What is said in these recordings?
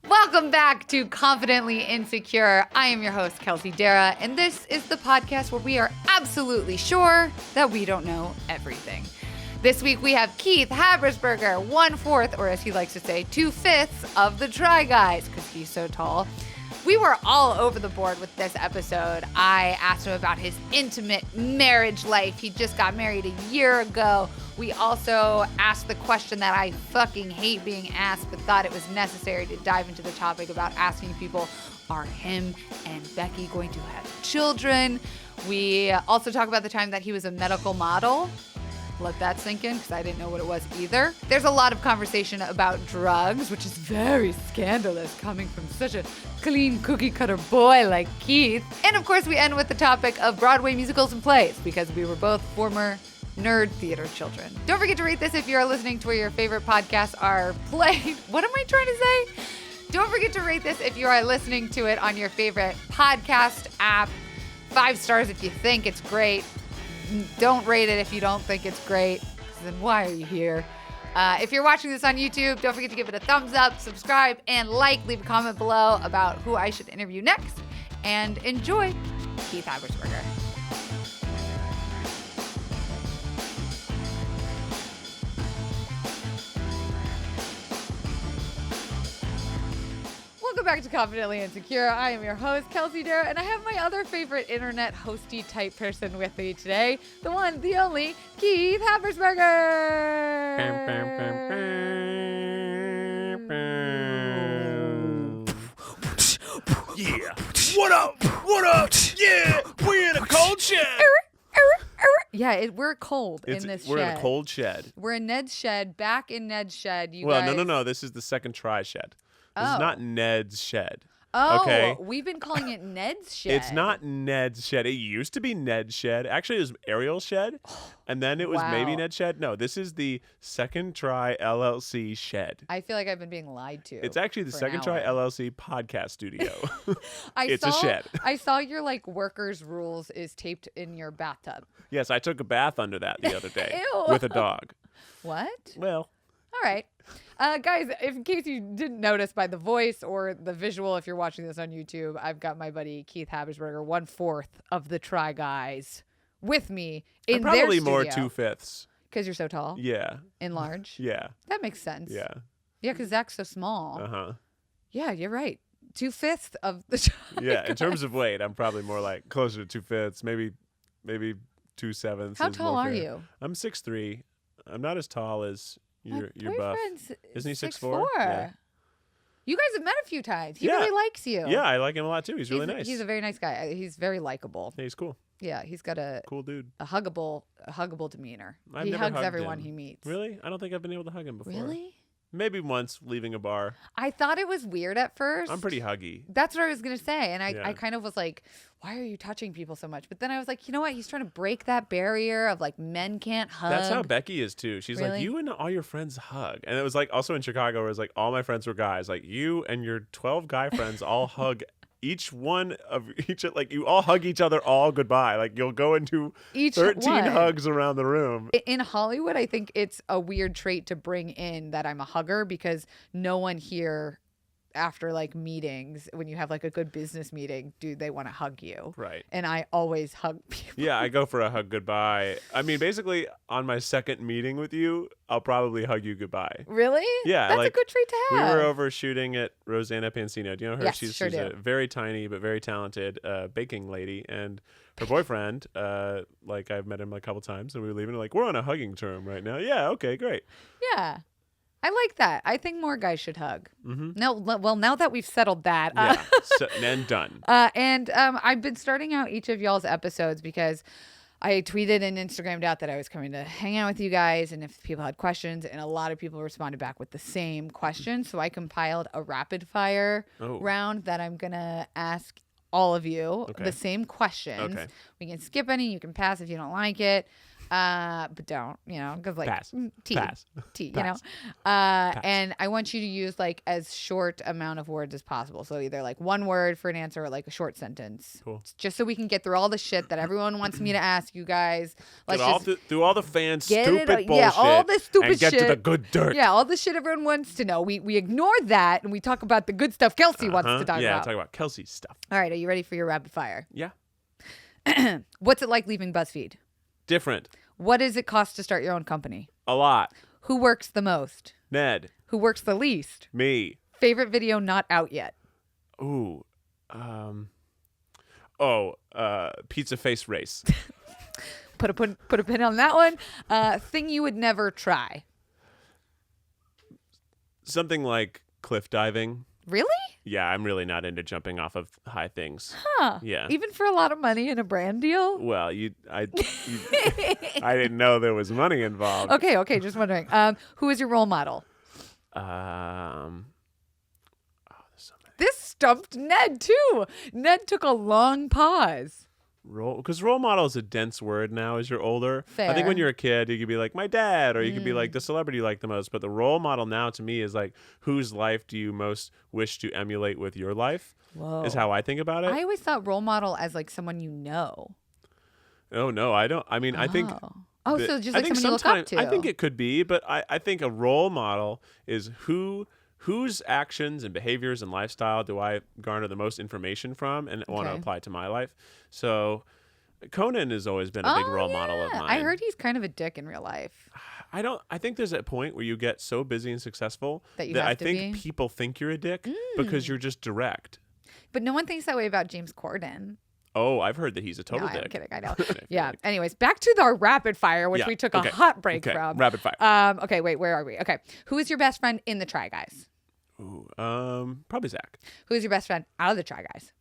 Welcome back to Confidently Insecure. I am your host, Kelsey Darragh, and this is the podcast where we are absolutely sure that we don't know everything. This week we have Keith Habersberger, 1/4, or as he likes to say, 2/5 of the Try Guys, because he's so tall. We were all over the board with this episode. I asked him about his intimate marriage life. He just got married a year ago. We also asked the question that I fucking hate being asked, but thought it was necessary to dive into the topic about asking people, are him and Becky going to have children? We also talk about the time that he was a medical model. Let that sink in, because I didn't know what it was either. There's a lot of conversation about drugs, which is very scandalous coming from such a clean cookie cutter boy like Keith. And of course, we end with the topic of Broadway musicals and plays, because we were both former nerd theater children. Don't forget to rate this if you're listening to where your favorite podcasts are played. What am I trying to say? Don't forget to rate this if you are listening to it on your favorite podcast app. 5 stars if you think it's great. Don't rate it if you don't think it's great, because then why are you here? If you're watching this on YouTube, don't forget to give it a thumbs up, subscribe, and like. Leave a comment below about who I should interview next. And enjoy Keith Habersberger. Welcome back to Confidently Insecure. I am your host, Kelsey Darragh, and I have my other favorite internet hosty type person with me today. The one, the only, Keith Habersberger. Yeah. What up? What up? Yeah. We're in a cold shed. Yeah, we're cold in this shed. We're in a cold shed. We're in Ned's shed, back in Ned's shed. No. This is the second try shed. This is not Ned's shed. Oh, okay? We've been calling it Ned's shed. It's not Ned's shed. It used to be Ned's shed. Actually, it was Ariel's shed, and then it was maybe Ned's shed. No, this is the Second Try LLC shed. I feel like I've been being lied to. It's actually the Second Try LLC podcast studio. A shed. I saw your workers' rules is taped in your bathtub. Yes, I took a bath under that the other day Ew. with a dog. What? Well. All right. Guys, in case you didn't notice by the voice or the visual, if you're watching this on YouTube, I've got my buddy Keith Habersberger, 1/4 of the Try Guys, with me in their studio. Probably more 2/5. Because you're so tall? Yeah. And large? Yeah. That makes sense. Yeah. Yeah, because Zach's so small. Uh-huh. Yeah, you're right. 2/5 of the Try Yeah, Guys. in terms of weight, I'm probably more like closer to 2/5, maybe 2/7. How tall are you? I'm 6'3". I'm not as tall as your buff. Isn't he 6'4"? 6'4". Yeah. You guys have met a few times. He really likes you. Yeah, I like him a lot too. He's really nice. He's a very nice guy. He's very likable. Yeah, he's cool. Yeah, he's got a cool dude. A huggable demeanor. I've he never hugs hugged everyone him. he meets. Really? I don't think I've been able to hug him before. Really? Maybe once leaving a bar. I thought it was weird at first. I'm pretty huggy. That's what I was going to say. And I kind of was like, why are you touching people so much? But then I was like, you know what? He's trying to break that barrier of men can't hug. That's how Becky is too. She's like, you and all your friends hug. And it was also in Chicago where it was all my friends were guys. You and your 12 guy friends all hug each one of each, you all hug each other all goodbye. You'll go into each 13 hugs around the room. In Hollywood, I think it's a weird trait to bring in that I'm a hugger, because no one here after meetings, when you have a good business meeting, do they want to hug you? Right. And I always hug people. Yeah, I go for a hug goodbye. I mean, basically on my second meeting with you, I'll probably hug you goodbye. Really? Yeah. That's a good trait to have. We were over shooting at Rosanna Pansino. Do you know her? Yes, she's do. a very tiny but very talented baking lady. And her boyfriend, I've met him a couple times, and we were leaving. We're on a hugging term right now. Yeah, okay, great. Yeah. I like that. I think more guys should hug. Mm-hmm. Now that we've settled that. Yeah, and done. I've been starting out each of y'all's episodes because I tweeted and Instagrammed out that I was coming to hang out with you guys, and if people had questions, and a lot of people responded back with the same question. So I compiled a rapid fire round that I'm going to ask all of you the same questions. Okay. We can skip any. You can pass if you don't like it. but don't, because like Pass. tea, Pass. tea, Pass. and I want you to use like as short amount of words as possible. So either like one word for an answer or like a short sentence. Cool. Just so we can get through all the shit that everyone wants me to ask you guys. Let's through all the fans' stupid bullshit. Yeah, all the stupid and get shit. to the good dirt. Yeah, all the shit everyone wants to know. We ignore that and we talk about the good stuff Kelsey wants to talk about. Yeah, talk about Kelsey's stuff. All right, are you ready for your rapid fire? Yeah. What's it like leaving BuzzFeed? Different. What does it cost to start your own company? A lot. Who works the most? Ned. Who works the least? Me. Favorite video not out yet? Ooh. Pizza face race. Put a pin on that one. Thing you would never try. Something like cliff diving. Really? Yeah, I'm really not into jumping off of high things. Huh. Yeah. Even for a lot of money in a brand deal? Well, I didn't know there was money involved. Okay, just wondering. Who is your role model? There's so many. This stumped Ned too. Ned took a long pause. Because role model is a dense word now as you're older. Fair. I think when you're a kid, you could be like my dad, or you could be like the celebrity you like the most. But the role model now to me is like, whose life do you most wish to emulate with your life? Whoa. Is how I think about it. I always thought role model as like someone you know. Oh, no, I don't. I mean, I think. Oh, that- so just I like think someone you look up to. I think it could be, but I think a role model is whose actions and behaviors and lifestyle do I garner the most information from and want to apply to my life. So Conan has always been a big role model of mine. I heard he's kind of a dick in real life. I think there's a point where you get so busy and successful that I think people think you're a dick because you're just direct. But no one thinks that way about James Corden. Oh, I've heard that he's a total No, dick. I'm kidding. I know. Yeah. Anyways, back to our rapid fire, which we took a hot break from. Rapid fire. Okay, wait, where are we? Okay. Who is your best friend in the Try Guys? Ooh, probably Zach. Who is your best friend out of the Try Guys?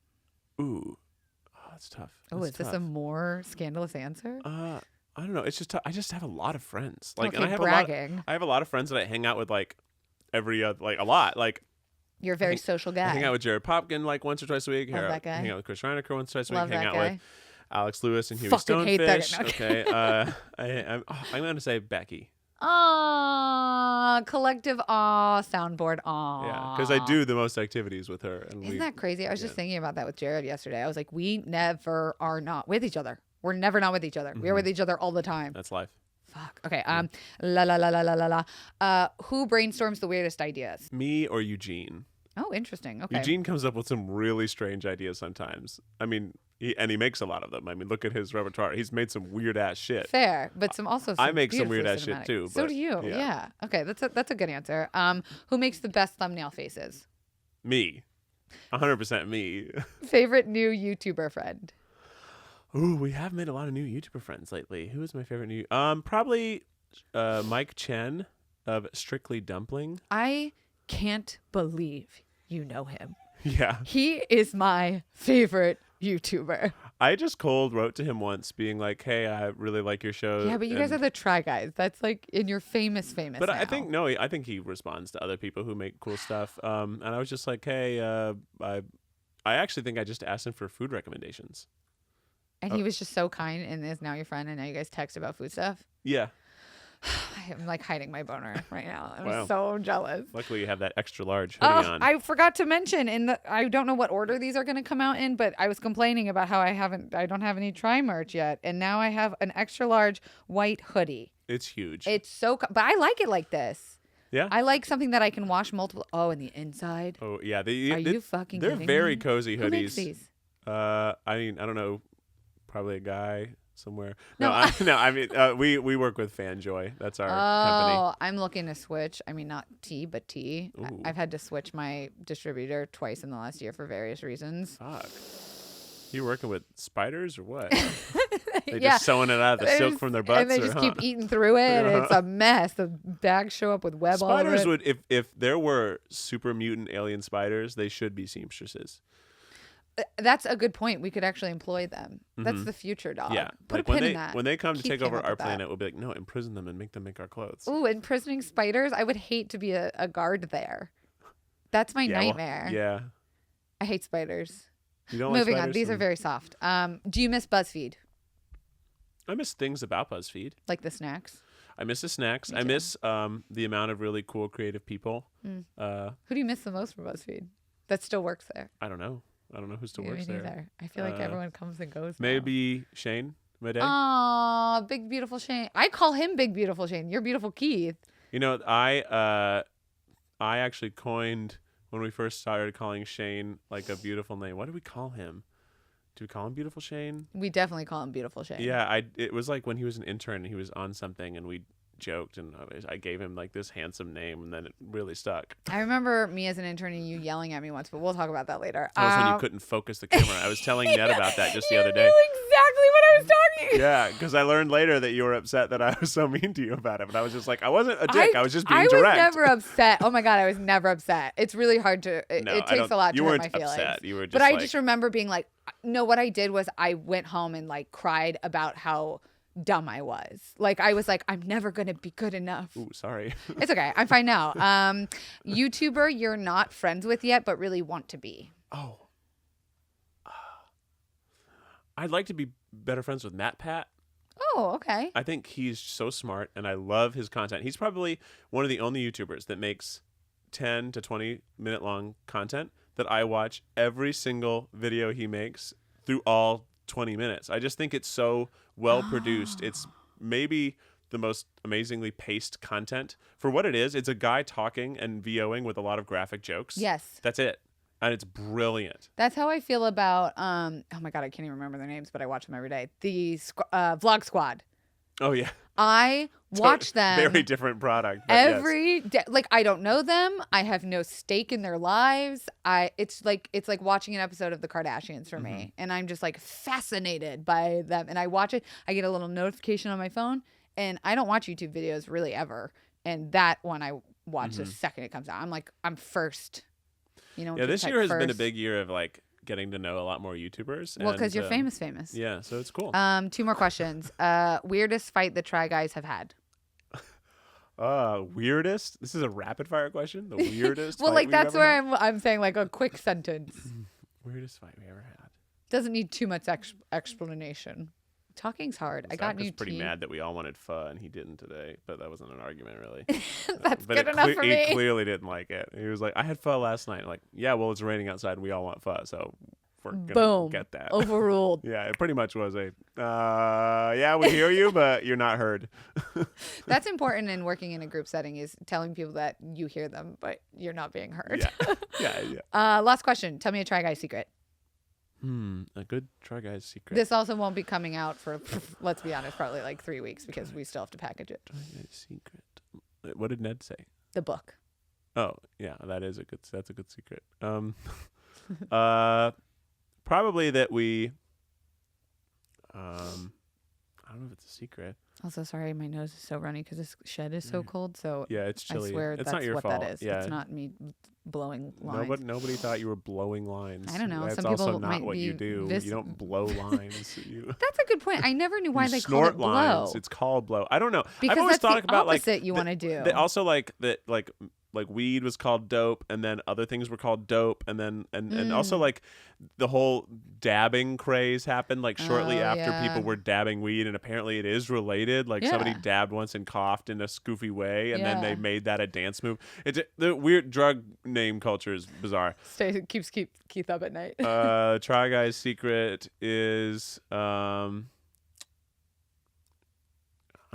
Ooh, that's tough. Oh, is this a more scandalous answer? I don't know. It's just I just have a lot of friends. Like, okay, and I have bragging. I have a lot of friends that I hang out with like every a lot. Like, you're a very social guy. I hang out with Jared Popkin like once or twice a week. Love that guy. Hang out with Chris Reinecker once or twice a Love week. Hang that out guy. with Alex Lewis and Huey Fucking hate that Stonefish. guy. Okay. I'm going to say Becky. Collective soundboard Yeah, because I do the most activities with her. And Isn't that crazy? I was just thinking about that with Jared yesterday. I was like, we never are not with each other. We're never not with each other. We are with each other all the time. That's life. Fuck. Okay. La la la la la la la. Who brainstorms the weirdest ideas? Me or Eugene? Oh, interesting. Okay. Eugene comes up with some really strange ideas sometimes. I mean, he makes a lot of them. I mean, look at his repertoire. He's made some weird ass shit. Fair, but I make some weird ass shit too. So do you. Yeah. Okay, that's a good answer. Who makes the best thumbnail faces? Me. 100% me. Favorite new YouTuber friend? Ooh, we have made a lot of new YouTuber friends lately. Who is my favorite new? Probably Mike Chen of Strictly Dumpling. I can't believe you know him. Yeah. He is my favorite YouTuber. I just cold wrote to him once being like, hey, I really like your show. Yeah, but you guys are the Try Guys. That's like in your famous But now. I think he responds to other people who make cool stuff. And I was just like, hey, I actually think I just asked him for food recommendations. And he was just so kind and is now your friend and now you guys text about food stuff. Yeah. I'm like hiding my boner right now. I'm Wow. so jealous. Luckily you have that extra large hoodie on. I forgot to mention I don't know what order these are going to come out in, but I was complaining about how I don't have any Try merch yet. And now I have an extra large white hoodie. It's huge. It's so, but I like it like this. Yeah. I like something that I can wash multiple. Oh, and the inside. Oh yeah. Are you fucking They're kidding very me? cozy hoodies. Who makes these? I mean, I don't know. Probably a guy somewhere. No, I mean, we work with Fanjoy. That's our company. Oh, I'm looking to switch. I mean, not T, but T. Ooh. I've had to switch my distributor twice in the last year for various reasons. Fuck. You working with spiders or what? They Yeah. just sewing it out of the silk from their butts? And they just keep eating through it. And it's a mess. The bags show up with web all over Spiders it. would, if there were super mutant alien spiders, they should be seamstresses. That's a good point. We could actually employ them. That's the future, dog. Yeah. Put like a pin when they in that. when they come to Keith take came over up our with that. planet, we'll be like, no, imprison them and make them make our clothes. Ooh, imprisoning spiders. I would hate to be a guard there. That's my nightmare. Yeah. I hate spiders. You don't Moving like on. spiders? These are very soft. Do you miss BuzzFeed? I miss things about BuzzFeed. Like the snacks. I miss the snacks. Me I too. miss the amount of really cool, creative people. Who do you miss the most from BuzzFeed that still works there? I don't know who still works Me there. neither. I feel like everyone comes and goes now. Maybe Shane Madej. Aw, Big Beautiful Shane. I call him Big Beautiful Shane. You're Beautiful Keith. You know, I actually coined when we first started calling Shane like a beautiful name. What did we call him? Do we call him Beautiful Shane? We definitely call him Beautiful Shane. Yeah, it was like when he was an intern and he was on something and we joked and I gave him like this handsome name and then it really stuck. I remember me as an intern and you yelling at me once, but we'll talk about that later. That was when you couldn't focus the camera. I was telling Ned about that just the other day. You knew exactly what I was talking. Yeah, because I learned later that you were upset that I was so mean to you about it. But I was just like, I wasn't a dick. I was just being direct. I was never upset. Oh my God, I was never upset. It's really hard to, it takes a lot to hurt my feelings. You weren't upset. You were just but I just remember being like, no, what I did was I went home and like cried about how dumb I was. Like I was like, I'm never gonna be good enough. Ooh, sorry. It's okay. I'm fine now. YouTuber you're not friends with yet, but really want to be. Oh. I'd like to be better friends with MatPat. Oh, okay. I think he's so smart and I love his content. He's probably one of the only YouTubers that makes 10 to 20 minute long content that I watch every single video he makes through all 20 minutes. I just think it's so well produced. It's maybe the most amazingly paced content. For what it is, it's a guy talking and VOing with a lot of graphic jokes. Yes. That's it. And it's brilliant. That's how I feel about, oh my God, I can't even remember their names, but I watch them every day. The Vlog Squad. Oh, yeah. I watch them. Very different product. Every day. Like, I don't know them. I have no stake in their lives. It's like watching an episode of The Kardashians for me. And I'm just like fascinated by them. And I watch it. I get a little notification on my phone. And I don't watch YouTube videos really ever. And that one I watch the second it comes out. I'm like, I'm first. You know, yeah, this year has been a big year of like getting to know a lot more YouTubers. Well, because you're famous. Yeah, so it's cool. 2 more questions. Weirdest fight the Try Guys have had? Weirdest? This is a rapid fire question? The weirdest well, fight like we've that's ever where had? I'm saying like a quick sentence. Weirdest fight we ever had. Doesn't need too much explanation. Talking's hard. I got new was pretty tea. mad that we all wanted pho and he didn't today, but that wasn't an argument really. That's but good enough for me. He clearly didn't like it. He was like, I had pho last night. I'm like, yeah, well, it's raining outside and we all want pho, so we're gonna get that. Overruled. Yeah, it pretty much was a yeah, we hear you, but you're not heard. That's important in working in a group setting, is telling people that you hear them but you're not being heard. Yeah. Last question. Tell me a Try Guy secret. A good Try Guys secret. This also won't be coming out for let's be honest, probably like 3 weeks because we still have to package it. Try Guys secret. What did Ned say? The book. Oh, yeah, that's a good secret. Probably that we I don't know if it's a secret. Also, sorry, my nose is so runny because this shed is so cold. So yeah, it's chilly. I swear it's that's not your what fault. that is. Yeah. It's not me blowing lines. Nobody thought you were blowing lines. I don't know. That's Some also people not might what be you do. You don't blow lines. That's a good point. I never knew why you they snort called it blow. lines. It's called blow. I don't know. Because I've always that's thought the about opposite you want to do. They also like that like weed was called dope and then other things were called dope and then and also like the whole dabbing craze happened like shortly after people were dabbing weed, and apparently it is related. Like somebody dabbed once and coughed in a goofy way and then they made that a dance move. The weird drug name culture is bizarre. Keeps Keith up at night. Try Guys secret is I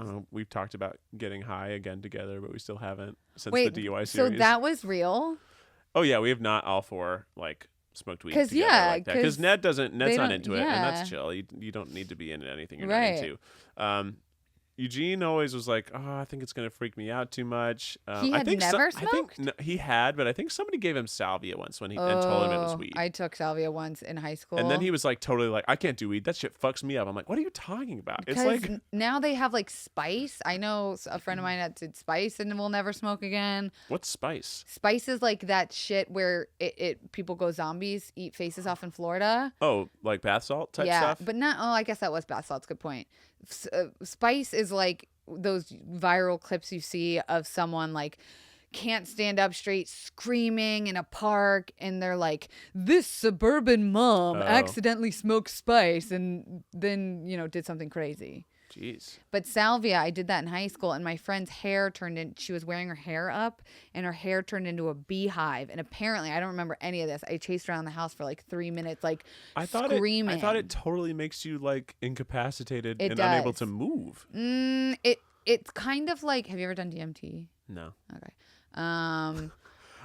don't know. We've talked about getting high again together, but we still haven't since the DUI series. So that was real? Oh yeah, we have not all four like smoked weed together like that. Because Ned's not into it, and that's chill. You don't need to be into anything you're not into. Eugene always was like, oh, I think it's going to freak me out too much. He had never smoked? He had, but I think somebody gave him salvia once and told him it was weed. I took salvia once in high school. And then he was like totally like, I can't do weed. That shit fucks me up. I'm like, what are you talking about? It's like now they have like spice. I know a friend of mine that did spice and will never smoke again. What's spice? Spice is like that shit where people go zombies, eat faces off in Florida. Oh, like bath salt type stuff? Yeah, but not. Oh, I guess that was bath salts. Good point. Spice is like those viral clips you see of someone like can't stand up straight screaming in a park and they're like, this suburban mom accidentally smoked spice and then did something crazy. Jeez. But salvia, I did that in high school, and my friend's hair she was wearing her hair up, and her hair turned into a beehive. And apparently, I don't remember any of this. I chased around the house for like 3 minutes, like screaming. I thought it totally makes you like incapacitated and does. unable to move. It's kind of like, have you ever done DMT? No. Okay.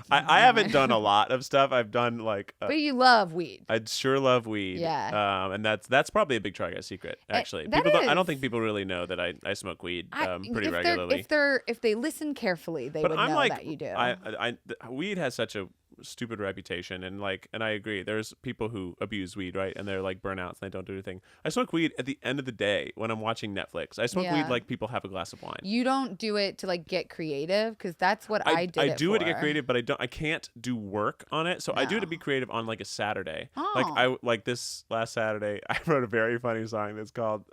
I haven't done a lot of stuff. I've done like. But you love weed. I sure love weed. Yeah. And that's probably a big Try Guy secret. Actually, I don't think people really know that I smoke weed pretty regularly. If they listen carefully, they would know that you do. Weed has such a stupid reputation, and I agree. There's people who abuse weed, right? And they're like burnouts and they don't do anything. I smoke weed at the end of the day when I'm watching Netflix. I smoke weed like people have a glass of wine. You don't do it to like get creative, because that's what I did. I do it to get creative, but I can't do work on it. So I do it to be creative on like a Saturday. Like this last Saturday, I wrote a very funny song that's called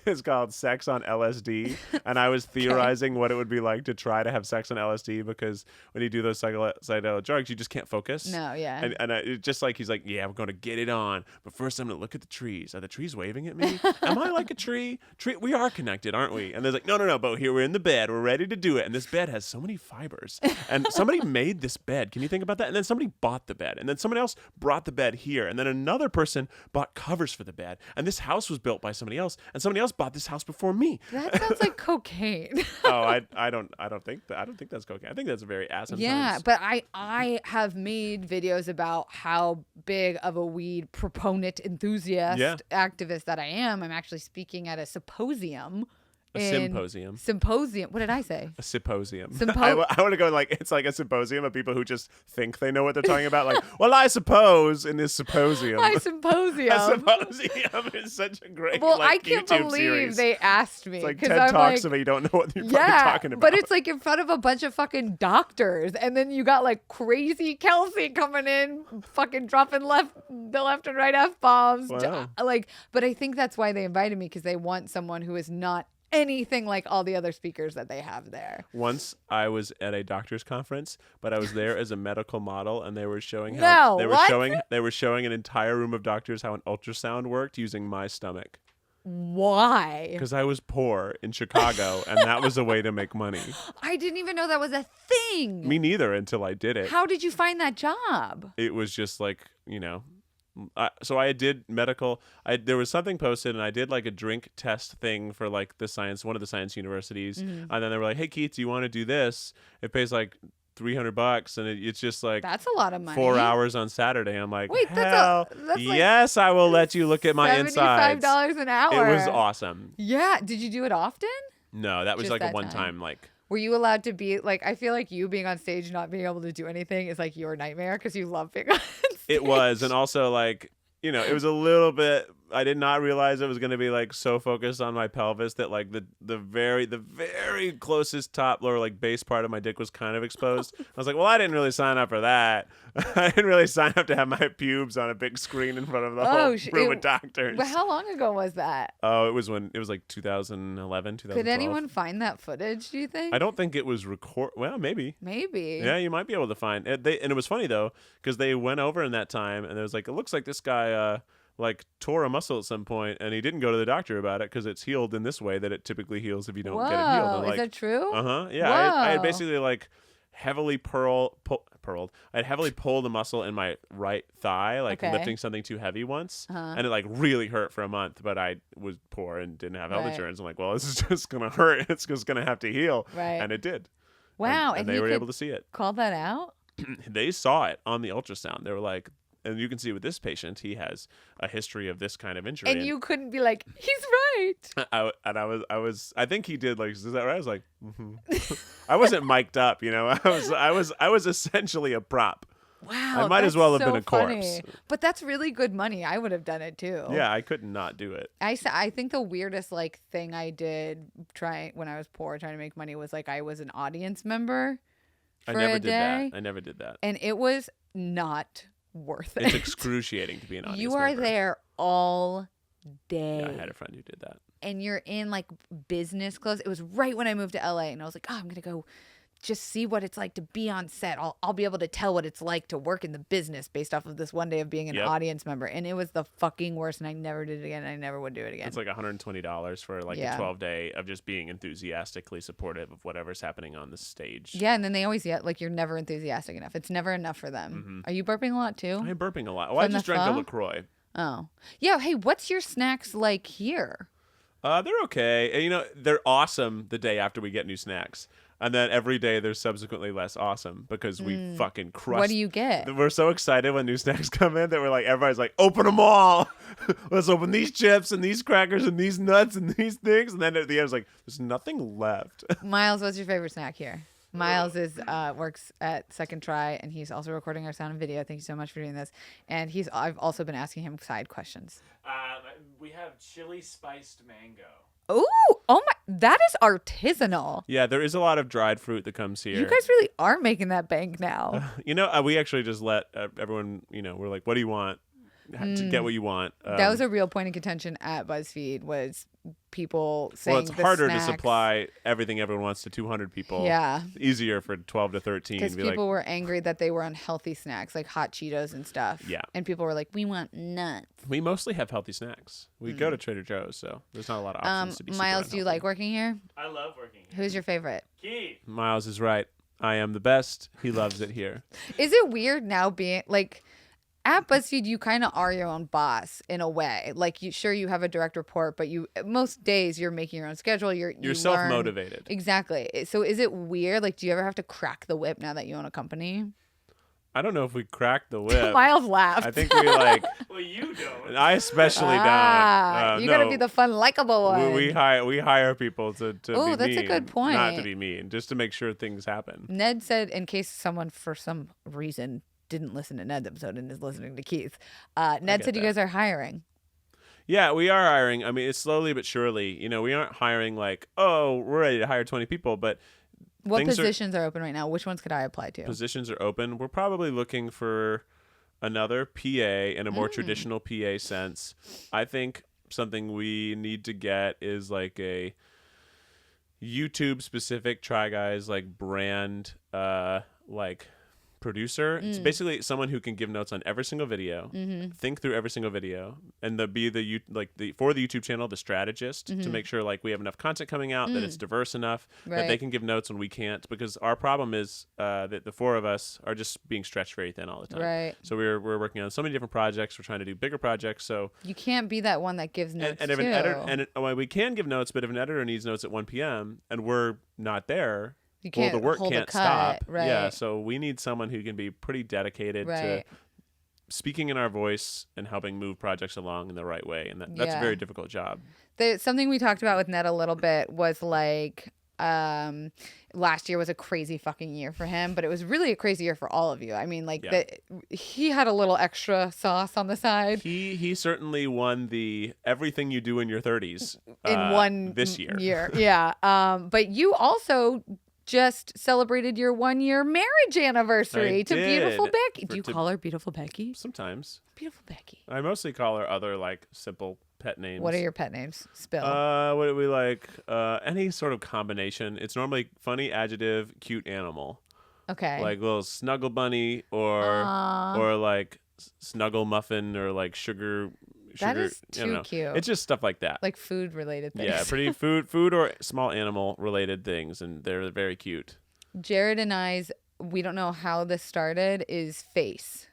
It's called Sex on LSD. And I was theorizing what it would be like to try to have sex on LSD, because when you do those psychedelic drugs, you just can't focus. No, yeah. And it's just like, he's like, yeah, we're going to get it on. But first I'm going to look at the trees. Are the trees waving at me? Am I like a tree? We are connected, aren't we? And there's like, no, but here we're in the bed. We're ready to do it. And this bed has so many fibers. And somebody made this bed. Can you think about that? And then somebody bought the bed. And then somebody else brought the bed here. And then another person bought covers for the bed. And this house was built by somebody else. And somebody else bought this house before me. That sounds like cocaine. I don't think that's cocaine. I think that's a very acid. Yeah, but I have made videos about how big of a weed proponent, enthusiast, activist that I am. I'm actually speaking at a symposium. Symposium. What did I say? A symposium. I want to go like, it's like a symposium of people who just think they know what they're talking about. Like, well, I suppose in this symposium. A symposium is such a great I can't YouTube believe series. they asked me. It's like TED Talks if you don't know what you're talking about. But it's like in front of a bunch of fucking doctors. And then you got like crazy Kelsey coming in, fucking dropping the left and right F-bombs. Wow. But I think that's why they invited me, because they want someone who is not anything like all the other speakers that they have there. Once I was at a doctor's conference, but I was there as a medical model, and they were showing they were showing an entire room of doctors how an ultrasound worked using my stomach. Why? Because I was poor in Chicago, and that was a way to make money. I didn't even know that was a thing. Me neither, until I did it. How did you find that job? It was just like, so I did medical. There was something posted, and I did like a drink test thing for like one of the science universities. Mm-hmm. And then they were like, "Hey, Keith, do you want to do this? It pays like $300, and it's just like that's a lot of money. 4 hours on Saturday." I'm like, wait, hell, that's yes, I will let you look at my insides. $75 an hour. It was awesome. Yeah. Did you do it often? No, that was just like a one-time like. Were you allowed to be like? I feel like you being on stage and not being able to do anything is like your nightmare, because you love being on stage. It was, and also like, it was a little bit. I did not realize it was going to be like so focused on my pelvis that like the very closest top lower like base part of my dick was kind of exposed. I was like, well, I didn't really sign up for that. I didn't really sign up to have my pubes on a big screen in front of the whole room of doctors. But how long ago was that? Oh, it was like 2011, 2012. Could anyone find that footage, do you think? I don't think it was Well, maybe. Yeah, you might be able to find it. And it was funny though, because they went over in that time, and it was like, it looks like this guy like tore a muscle at some point, and he didn't go to the doctor about it because it's healed in this way that it typically heals if you don't get it healed. And, like, is that true? Yeah. I had basically like heavily I'd heavily pulled a muscle in my right thigh, like lifting something too heavy once, and it like really hurt for a month. But I was poor and didn't have health insurance. I'm like, well, this is just gonna hurt. It's just gonna have to heal, and it did. Wow, and they were able to see it. Call that out. They saw it on the ultrasound. They were like. And you can see with this patient, he has a history of this kind of injury. And you couldn't be like, he's right. I think he did like, is that right? I was like, I wasn't mic'd up, I was essentially a prop. Wow. I might as well have been a corpse. But that's really good money. I would have done it too. Yeah, I could not do it. I think the weirdest like thing I did when I was poor, trying to make money, was like I was an audience member for a day. I never did that. And it was not worth it. It's excruciating to be an audience You are member. there all day. Yeah, I had a friend who did that. And you're in like business clothes. It was right when I moved to LA, and I was like, oh, I'm gonna go just see what it's like to be on set. I'll be able to tell what it's like to work in the business based off of this one day of being an audience member. And it was the fucking worst. And I never did it again. And I never would do it again. It's like $120 for like a 12-day of just being enthusiastically supportive of whatever's happening on the stage. Yeah. And then they always like, you're never enthusiastic enough. It's never enough for them. Are you burping a lot too? I'm burping a lot. Well, I just drank a LaCroix. Oh. Yeah. Hey, what's your snacks like here? They're okay. And, you know, they're awesome the day after we get new snacks. And then every day they're subsequently less awesome because we fucking crush. What do you get? We're so excited when new snacks come in that we're like, everybody's like, open them all. Let's open these chips and these crackers and these nuts and these things. And then at the end, it's like, there's nothing left. Miles, what's your favorite snack here? Miles works at Second Try, and he's also recording our sound and video. Thank you so much for doing this. And I've also been asking him side questions. We have chili spiced mango. Ooh, oh my, that is artisanal. Yeah, there is a lot of dried fruit that comes here. You guys really are making that bank now. You know, we actually just let everyone, you know, we're like, what do you want? To get what you want. That was a real point of contention at BuzzFeed, was people saying, well, it's harder to supply everything everyone wants to 200 people. Yeah. It's easier for 12 to 13. Because people were angry that they were unhealthy snacks, like hot Cheetos and stuff. Yeah. And people were like, we want nuts. We mostly have healthy snacks. We go to Trader Joe's, so there's not a lot of options to be super Miles, unhealthy. do you like working here? I love working here. Who's your favorite? Keith. Miles is right. I am the best. He loves it here. Is it weird now being like at BuzzFeed? You kind of are your own boss in a way. Like, you have a direct report, but most days you're making your own schedule. You're self-motivated. Exactly. So is it weird? Like, do you ever have to crack the whip now that you own a company? I don't know if we cracked the whip. Miles laughed. I think we like. Well, you don't. I especially don't. You gotta be the fun, likable one. We hire people to be mean. Oh, that's a good point. Not to be mean, just to make sure things happen. Ned said, in case someone for some reason didn't listen to Ned's episode and is listening to Keith, Ned said you guys are hiring. Yeah, we are hiring. I mean, it's slowly but surely. You know, we aren't hiring like, oh, we're ready to hire 20 people, but what positions are open right now? Which ones could I apply to? Positions are open. We're probably looking for another PA in a more traditional PA sense. I think something we need to get is like a YouTube specific Try Guys like brand like producer. It's basically someone who can give notes on every single video, think through every single video, and for the YouTube channel, the strategist to make sure like we have enough content coming out, that it's diverse enough, that they can give notes when we can't, because our problem is that the four of us are just being stretched very thin all the time. Right. So we're working on so many different projects. We're trying to do bigger projects. So you can't be that one that gives notes and if an editor, well, we can give notes, but if an editor needs notes at 1 p.m. and we're not there, the work can't stop. Right. Yeah, so we need someone who can be pretty dedicated to speaking in our voice and helping move projects along in the right way. And that's a very difficult job. Something we talked about with Ned a little bit was like, last year was a crazy fucking year for him, but it was really a crazy year for all of you. I mean, like he had a little extra sauce on the side. He certainly won the everything you do in your 30s in one this year. Yeah. But you also just celebrated your 1-year marriage anniversary to beautiful Becky. Do you call her Beautiful Becky? Sometimes. Beautiful Becky. I mostly call her other like simple pet names. What are your pet names? Spill. What do we like? Any sort of combination. It's normally funny adjective, cute animal. Okay. Like little snuggle bunny or like snuggle muffin or like sugar. That is too cute. It's just stuff like that. Like food related things. Yeah, pretty food or small animal related things, and they're very cute. Jared and I's, we don't know how this started, is Face.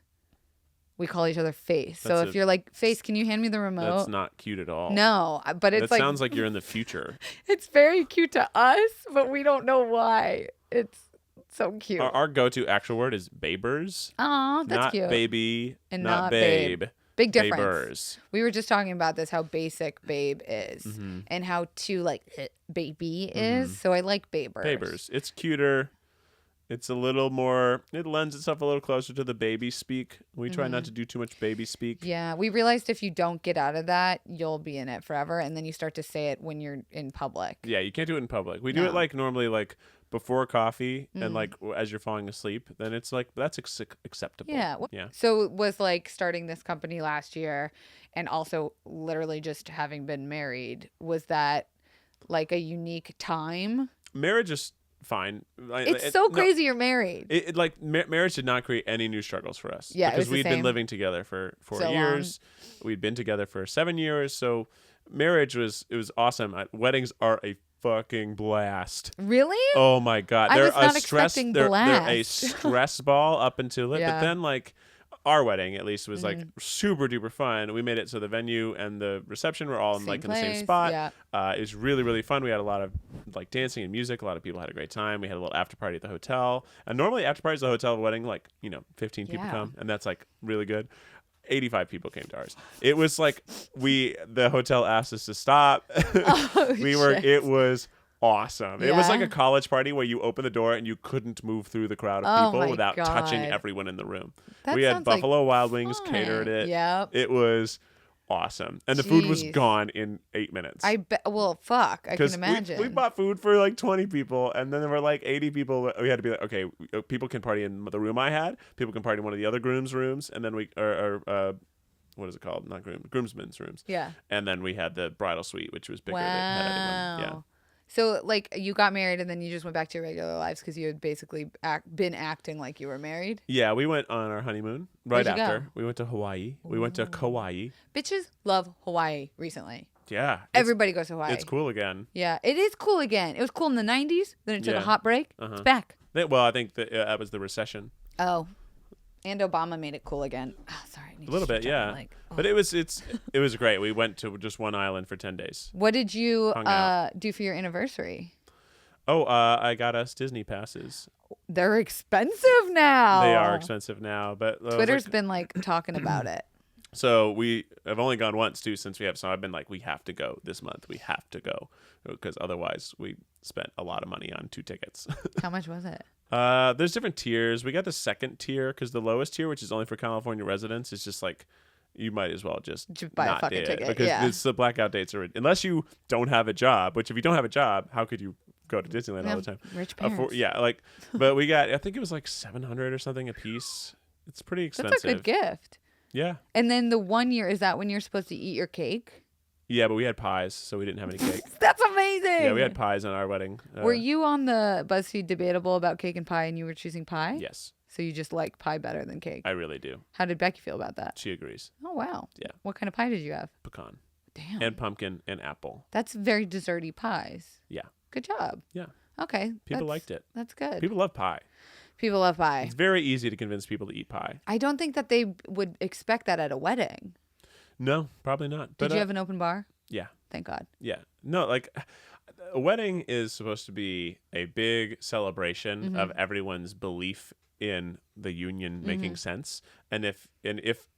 We call each other Face. So if you're like, Face, can you hand me the remote? That's not cute at all. No, but it's like... That sounds like you're in the future. It's very cute to us, but we don't know why. It's so cute. Our go-to actual word is babers. Aw, that's cute. Not baby, and not babe. Big difference. Babers. We were just talking about this, how basic babe is and how to like baby is. So I like babers. Babers. It's cuter. It's a little more, it lends itself a little closer to the baby speak. We try not to do too much baby speak. Yeah. We realized if you don't get out of that, you'll be in it forever. And then you start to say it when you're in public. Yeah. You can't do it in public. We do it like normally like before coffee and like as you're falling asleep, then it's like, that's acceptable. Yeah. Yeah. So it was like starting this company last year and also literally just having been married. Was that like a unique time? Marriage is fine. It's so crazy you're married. Marriage did not create any new struggles for us. Yeah, because we'd been living together for 4 years. We'd been together for 7 years. So marriage was awesome. Weddings are a fucking blast. Really? Oh my God. I They're was not a stress. expecting They're blast. a stress ball up until it. Yeah. But then like our wedding at least was like super duper fun. We made it so the venue and the reception were all in the same spot. Yeah. It was really, really fun. We had a lot of like dancing and music. A lot of people had a great time. We had a little after party at the hotel. And normally after parties at the hotel wedding, 15 people come, and that's like really good. 85 people came to ours. It was like the hotel asked us to stop. It was awesome. Yeah. It was like a college party where you open the door and you couldn't move through the crowd of people without touching everyone in the room. That we had sounds Buffalo like Wild Wings fun. catered it. Yep. It was awesome. And the food was gone in 8 minutes. I bet. Well, fuck. I can imagine. We bought food for like 20 people, and then there were like 80 people. We had to be like, okay, people can party in the room I had. People can party in one of the other groom's rooms, and then what is it called? Not groomsmen's rooms. Yeah. And then we had the bridal suite, which was bigger. Wow. That had anyone. Yeah. So, like, you got married and then you just went back to your regular lives because you had basically been acting like you were married? Yeah, we went on our honeymoon Where'd you after. go? We went to Hawaii. We went to Kauai. Bitches love Hawaii recently. Yeah. Everybody goes to Hawaii. It's cool again. Yeah, it is cool again. It was cool in the 90s. Then it took a hot break. It's back. Well, I think that was the recession. Oh. And Obama made it cool again. Oh, sorry. A little bit, yeah. But it was great. We went to just one island for 10 days. What did you do for your anniversary? Oh, I got us Disney passes. They're expensive now. They are expensive now, but Twitter's been like talking about it. So we have only gone once too since we have. So I've been like, we have to go this month. We have to go because otherwise we spent a lot of money on 2 tickets. How much was it? There's different tiers. We got the second tier because the lowest tier, which is only for California residents, is just like you might as well just buy not a fucking ticket because it's the blackout dates are unless you don't have a job. Which if you don't have a job, how could you go to Disneyland all the time? Rich parents. But we got I think it was like $700 or something a piece. It's pretty expensive. That's a good gift. Yeah. And then the 1 year, is that when you're supposed to eat your cake? Yeah, but we had pies, so we didn't have any cake. That's amazing. Yeah, we had pies on our wedding. Were you on the BuzzFeed Debatable about cake and pie and you were choosing pie? Yes. So you just like pie better than cake? I really do. How did Becky feel about that? She agrees. Oh, wow. Yeah. What kind of pie did you have? Pecan. Damn. And pumpkin and apple. That's very desserty pies. Yeah. Good job. Yeah. Okay. People liked it. That's good. People love pie. People love pie. It's very easy to convince people to eat pie. I don't think that they would expect that at a wedding. No, probably not. Did you have an open bar? Yeah. Thank God. Yeah. No, like a wedding is supposed to be a big celebration of everyone's belief in the union making sense. And if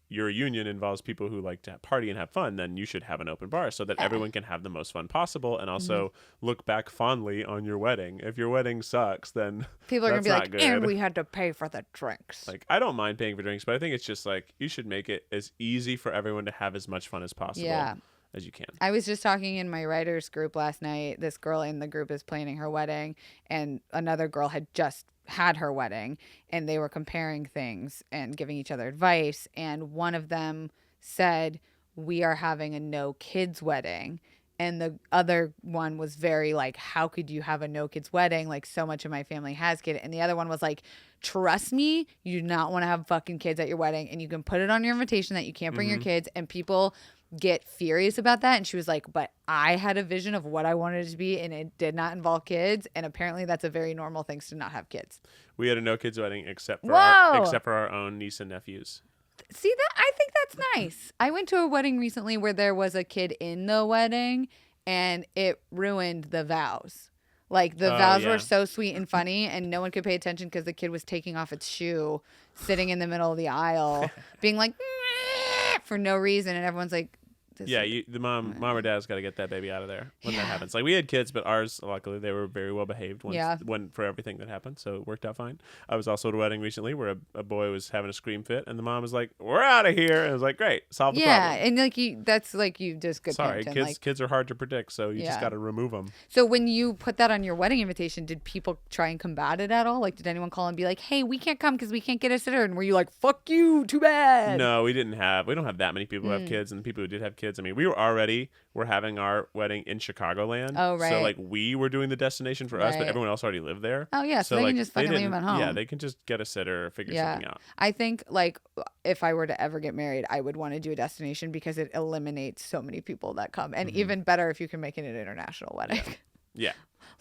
your union involves people who like to party and have fun, then you should have an open bar so that everyone can have the most fun possible and also look back fondly on your wedding. If your wedding sucks, then people are going to be like, good. And we had to pay for the drinks. Like, I don't mind paying for drinks, but I think it's just like you should make it as easy for everyone to have as much fun as possible as you can. I was just talking in my writers group last night. This girl in the group is planning her wedding, and another girl had just had her wedding, and they were comparing things and giving each other advice. And one of them said, we are having a no kids wedding. And the other one was very like, how could you have a no kids wedding? Like, so much of my family has kids. And the other one was like, trust me, you do not want to have fucking kids at your wedding. And you can put it on your invitation that you can't bring your kids. And people get furious about that. And she was like, but I had a vision of what I wanted it to be, and it did not involve kids. And apparently that's a very normal thing to not have kids. We had a no kids wedding except for our own niece and nephews. See that? I think that's nice. I went to a wedding recently where there was a kid in the wedding and it ruined the vows. Like the vows were so sweet and funny and no one could pay attention because the kid was taking off its shoe, sitting in the middle of the aisle, being like, for no reason. And everyone's like, the mom or dad's got to get that baby out of there when that happens. Like we had kids, but ours, luckily, they were very well behaved when for everything that happened, so it worked out fine. I was also at a wedding recently where a boy was having a scream fit, and the mom was like, "We're out of here," and I was like, "Great, solve the problem." Yeah, and like that's like you just good. Sorry, parenting. kids are hard to predict, so you just got to remove them. So when you put that on your wedding invitation, did people try and combat it at all? Like, did anyone call and be like, "Hey, we can't come because we can't get a sitter," and were you like, "Fuck you, too bad"? No, we don't have that many people who have kids, and the people who did have kids kids. I mean, we're having our wedding in Chicagoland. Oh, right. So like we were doing the destination for us, but Right. everyone else already lived there. Oh yeah, so they like, can just fucking leave them at home. Yeah, they can just get a sitter or figure something out. I think like if I were to ever get married, I would want to do a destination because it eliminates so many people that come. And even better if you can make it an international wedding. Yeah.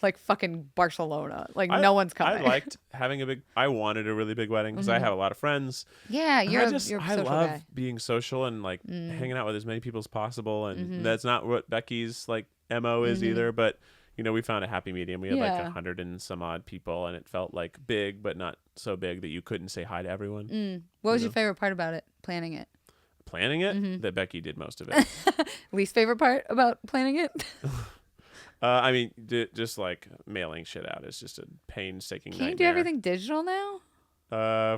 Like fucking Barcelona. Like no one's coming. I liked having I wanted a really big wedding because I have a lot of friends. Yeah, you're a I social love guy. being social and like hanging out with as many people as possible. And that's not what Becky's like MO is either. But you know, we found a happy medium. We had like 100 and some odd people, and it felt like big, but not so big that you couldn't say hi to everyone. What was your favorite part about it? Planning it? Planning it, that Becky did most of it. Least favorite part about planning it? I mean, just like mailing shit out is just a painstaking nightmare. Can you do everything digital now?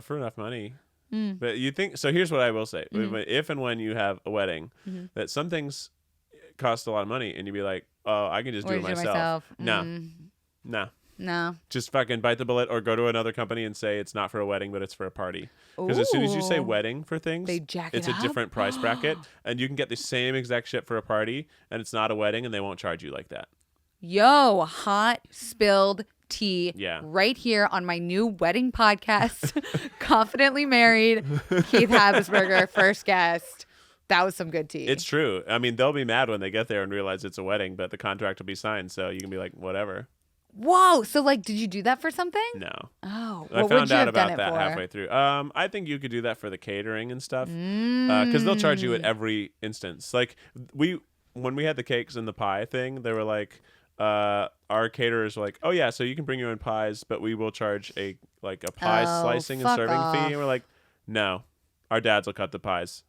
For enough money. But you think so? Here's what I will say: if and when you have a wedding, that some things cost a lot of money, and you'd be like, "Oh, I can just do it myself." No. Just fucking bite the bullet, or go to another company and say it's not for a wedding, but it's for a party. Because as soon as you say wedding for things, they jack it's it a up? different price bracket, and you can get the same exact shit for a party, and it's not a wedding, and they won't charge you like that. Yo, hot spilled tea Yeah. right here on my new wedding podcast, Confidently Married, Keith Habersberger, first guest. That was some good tea. It's true. I mean, they'll be mad when they get there and realize it's a wedding, but the contract will be signed, so you can be like, whatever. Whoa. So, like, did you do that for something? No. Oh. I What would found you out have done about it that for? halfway through. I think you could do that for the catering and stuff, because they'll charge you at every instance. Like when we had the cakes and the pie thing, they were like, our caterers were like, oh yeah, so you can bring your own pies, but we will charge a pie slicing and serving fee. And we're like, no, our dads will cut the pies.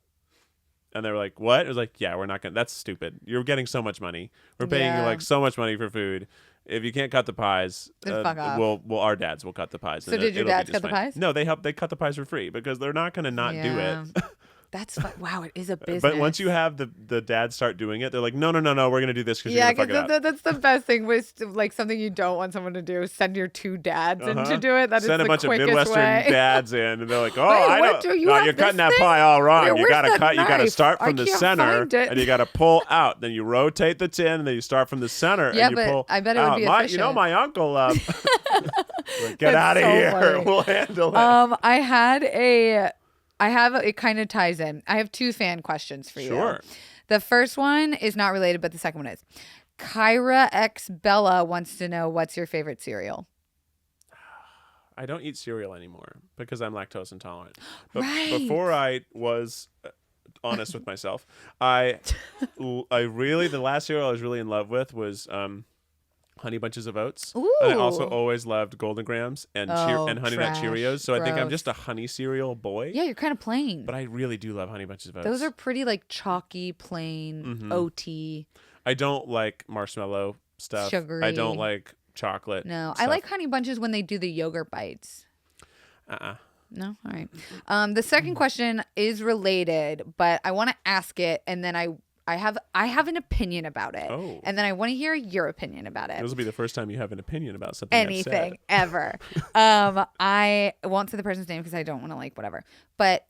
And they were like, what? It was like, yeah, we're not gonna. That's stupid. You're getting so much money. We're paying you like so much money for food. If you can't cut the pies, Then fuck off. our dads will cut the pies. So did your dads cut the pies? No, they cut the pies for free because they're not gonna not do it. That's wow, it is a business. But once you have the dads start doing it, they're like, no, we're gonna do this because yeah, you're gonna fuck it up. That's the best thing with like something you don't want someone to do. Send your two dads in to do it. That Send is a the bunch of quickest Midwestern way. dads in, and they're like, oh, Wait, I what know. do you No, have you're this cutting that thing? pie all wrong. You Where's gotta that You gotta knife? start I from the can't center, find it. and you gotta pull out. Then you rotate the tin, and then you start from the center. Yeah, and you but pull I bet it would out. be You efficient. know, my uncle. Like, get That's out of so here. funny. We'll handle it. It kind of ties in. I have two fan questions for you. Sure. The first one is not related, but the second one is. Kyra X Bella wants to know, what's your favorite cereal? I don't eat cereal anymore because I'm lactose intolerant. But Right. before I was honest with myself, I really, the last cereal I was really in love with was Honey Bunches of Oats. Ooh. And I also always loved Golden Grams and Honey Nut trash. Cheerios. So I think I'm Gross. just a honey cereal boy. Yeah, you're kind of plain. But I really do love Honey Bunches of Oats. Those are pretty like chalky, plain, Mm-hmm. OT. I don't like marshmallow stuff. Sugary. I don't like chocolate. No, I stuff. like Honey Bunches when they do the yogurt bites. No? All right. The second question is related, but I want to ask it, and then I have an opinion about it. Oh. And then I want to hear your opinion about it. This will be the first time you have an opinion about something I've Anything, said. ever. I won't say the person's name because I don't want to like whatever. But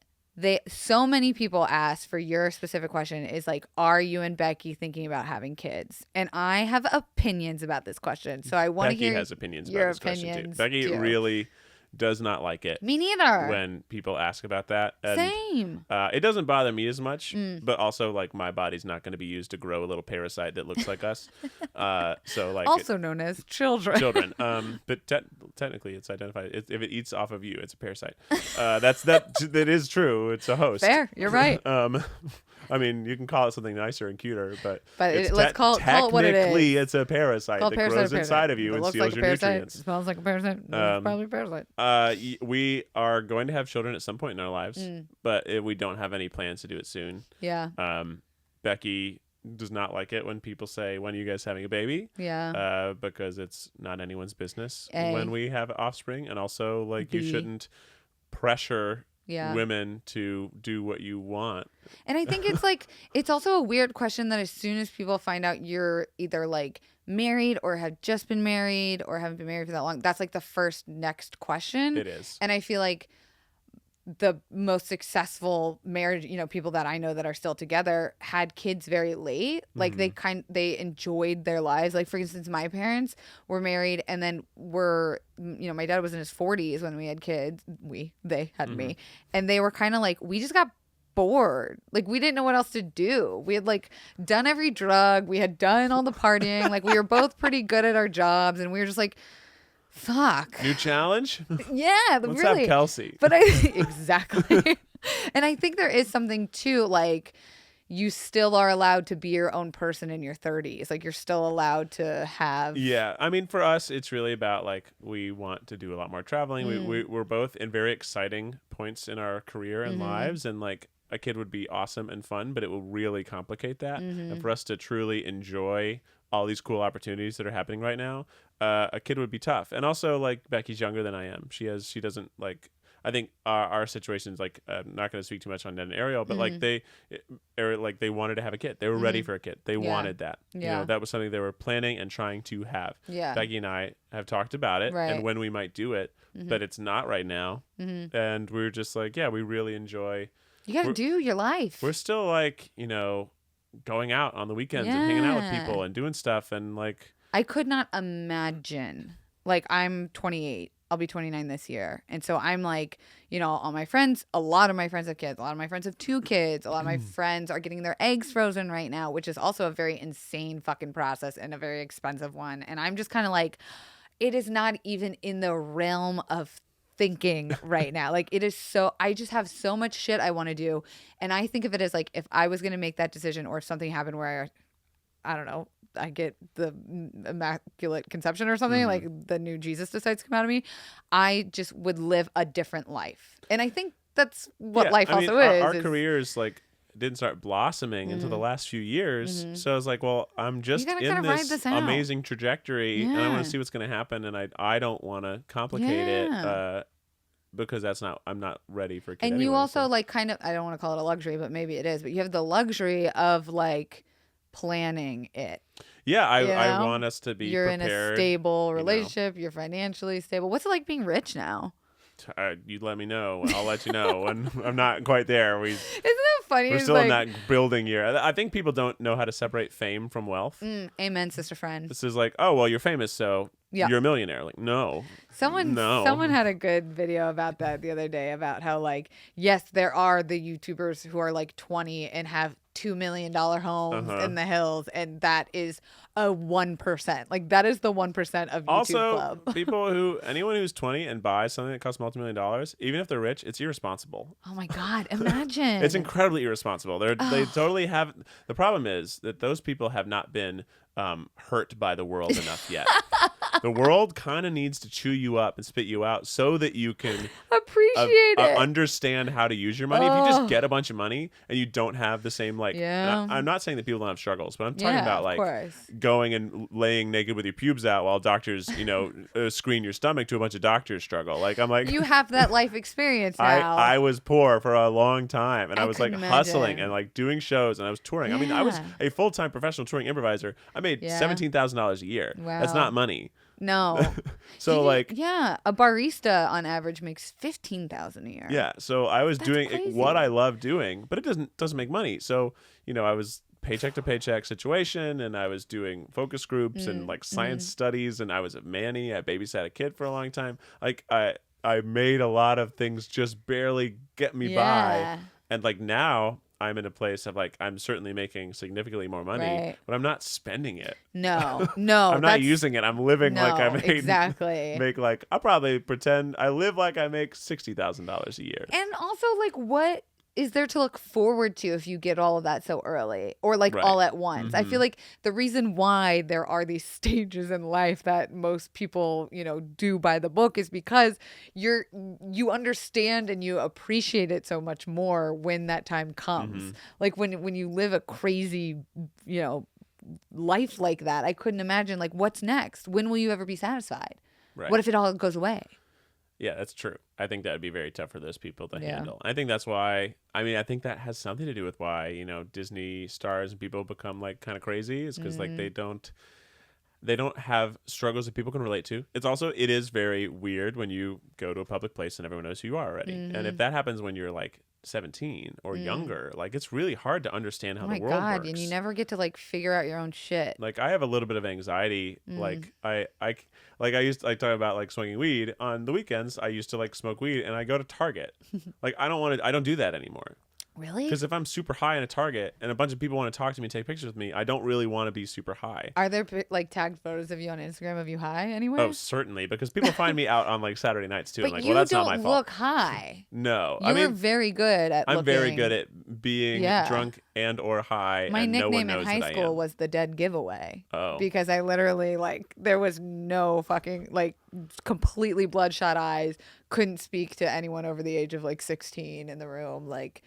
so many people ask for your specific question is like, are you and Becky thinking about having kids? And I have opinions about this question. So I want to hear Becky has opinions your about this question too. opinions, Becky too. really does not like it. Me neither. When people ask about that. And, Same. it doesn't bother me as much, but also like my body's not going to be used to grow a little parasite that looks like us. So like Also known as children. children. But technically it's identified. If it eats off of you, it's a parasite. That is true. It's a host. Fair. You're right. I mean, you can call it something nicer and cuter, but let's call it what it is. Technically, it's a parasite Call that parasite grows a parasite. inside of you It and looks steals like a your parasite. nutrients. It smells like a parasite. It's probably a parasite. We are going to have children at some point in our lives, but we don't have any plans to do it soon. Yeah. Becky does not like it when people say, when are you guys having a baby? Yeah. Because it's not anyone's business A. when we have offspring. And also, like, you B. shouldn't pressure Yeah. women to do what you want. And I think it's like, it's also a weird question that as soon as people find out you're either like married or have just been married or haven't been married for that long, that's like the first next question. It is. And I feel like the most successful marriage, people that I know that are still together had kids very late. Like they enjoyed their lives. Like, for instance, my parents were married and then my dad was in his 40s when we had kids. They had me, and they were kind of like, we just got bored. Like, we didn't know what else to do. We had like done every drug. We had done all the partying. Like, we were both pretty good at our jobs, and we were just like, fuck. New challenge? Yeah, Let's really. have Kelsey. But exactly. And I think there is something too, like, you still are allowed to be your own person in your 30s. Like, you're still allowed to have. Yeah. I mean, for us, it's really about, like, we want to do a lot more traveling. We're both in very exciting points in our career and lives. And, like, a kid would be awesome and fun, but it will really complicate that. And for us to truly enjoy all these cool opportunities that are happening right now, a kid would be tough. And also, like, Becky's younger than I am. She doesn't, like, I think our situation's, like, I'm not going to speak too much on Ned and Ariel, but like they wanted to have a kid. They were ready for a kid. They wanted that. Yeah. That was something they were planning and trying to have. Yeah. Becky and I have talked about it and when we might do it, but it's not right now. And we're just like, yeah, we really enjoy. You got to do your life. We're still, like, going out on the weekends and hanging out with people and doing stuff, and like, I could not imagine. Like, I'm 28. I'll be 29 this year. And so I'm like, all my friends, a lot of my friends have kids. A lot of my friends have 2 kids. A lot of my friends are getting their eggs frozen right now, which is also a very insane fucking process and a very expensive one. And I'm just kind of like, it is not even in the realm of thinking right now. Like, it is so, I just have so much shit I want to do. And I think of it as like, if I was going to make that decision, or if something happened where I don't know, I get the immaculate conception or something, like the new Jesus decides to come out of me, I just would live a different life. And I think that's what life also is. Our careers, like, didn't start blossoming until the last few years. So I was like, well, I'm just in this amazing trajectory and I want to see what's going to happen. And I don't want to complicate it because I'm not ready for a kid. And anyway, you also like kind of, I don't want to call it a luxury, but maybe it is, but you have the luxury of like planning it. Yeah, I want us to be You're prepared, in a stable relationship. You're financially stable. What's it like being rich now? You let me know. I'll let you know. And I'm not quite there. Isn't that funny? We're still in that building year. I think people don't know how to separate fame from wealth. Amen, sister friend. This is like, oh, well, you're famous, so you're a millionaire. Like, no. Someone had a good video about that the other day, about how, like, yes, there are the YouTubers who are like 20 and have $2 million homes in the hills, and that is a 1%. Like, that is the 1% of YouTube also, club. Anyone who's 20 and buys something that costs multi-million dollars, even if they're rich, it's irresponsible. Oh my God, imagine. It's incredibly irresponsible. They totally have. The problem is that those people have not been hurt by the world enough yet. The world kind of needs to chew you up and spit you out so that you can appreciate it, understand how to use your money. If you just get a bunch of money and you don't have the same, like, I'm not saying that people don't have struggles, but I'm talking about, like, going and laying naked with your pubes out while doctors, screen your stomach to a bunch of doctors struggle. Like, I'm like, you have that life experience now. I was poor for a long time, and I was like hustling and like doing shows, and I was touring. I mean, I was a full-time professional touring improviser. I made $17,000 a year. Wow. That's not money. No. So a barista on average makes $15,000 a year. Yeah. So I was doing crazy. what I love doing, but it doesn't make money. So, I was paycheck to paycheck situation, and I was doing focus groups and like science studies, and I was a Manny. I babysat a kid for a long time. Like, I made a lot of things just barely get me by. And like now I'm in a place of like, I'm certainly making significantly more money, but I'm not spending it. No. I'm not using it. I'm living like I made. Exactly. I'll probably pretend I live like I make $60,000 a year. And also, like, what is there to look forward to if you get all of that so early, or like all at once? I feel like the reason why there are these stages in life that most people, do by the book is because you understand and you appreciate it so much more when that time comes. Like when you live a crazy, life like that, I couldn't imagine, like, what's next? When will you ever be satisfied? Right. What if it all goes away? Yeah, that's true. I think that would be very tough for those people to handle. I think that's why, I think that has something to do with why, Disney stars and people become like kind of crazy, is because like they don't, They don't have struggles that people can relate to. It is very weird when you go to a public place and everyone knows who you are already. And if that happens when you're like 17 or younger, like it's really hard to understand how the world works. And you never get to like figure out your own shit. Like I have a little bit of anxiety. Like I used to like talk about like smoking weed on the weekends. I used to like smoke weed and I go to Target. Like I don't do that anymore. Really? Because if I'm super high in a Target and a bunch of people want to talk to me and take pictures with me, I don't really want to be super high. Are there like tagged photos of you on Instagram of you high anywhere? Oh, certainly. Because people find me out on like Saturday nights too. But I'm like, you well, that's not my don't fault. look high. No. You're very good at I'm very good at being Yeah. drunk and or high. My and no one nickname knows in high that I school am. was the dead giveaway. Oh. Because I literally like there was no fucking like completely bloodshot eyes, couldn't speak to anyone over the age of like 16 in the room. Like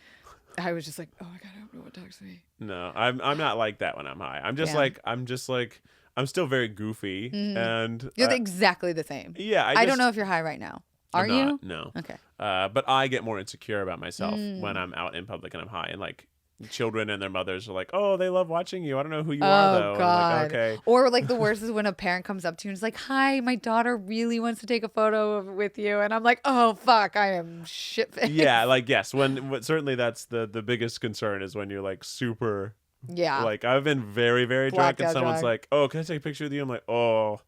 I was just like, oh my God, I don't know what talks to me. No, I'm not like that when I'm high. I'm just like I'm still very goofy and You're exactly the same. Yeah, I don't know if you're high right now. Are you? No. Okay. But I get more insecure about myself when I'm out in public and I'm high, and like children and their mothers are like, "Oh, they love watching you. I don't know who you are though." Oh God. I'm like, okay. Or like the worst is when a parent comes up to you and is like, "Hi, my daughter really wants to take a photo with you," and I'm like, "Oh fuck, I am shit faced." Yeah, like yes, when certainly that's the biggest concern is when you're like super. Yeah. Like I've been very very drunk and someone's drunk. like, "Oh, can I take a picture with you?" I'm like, "Oh."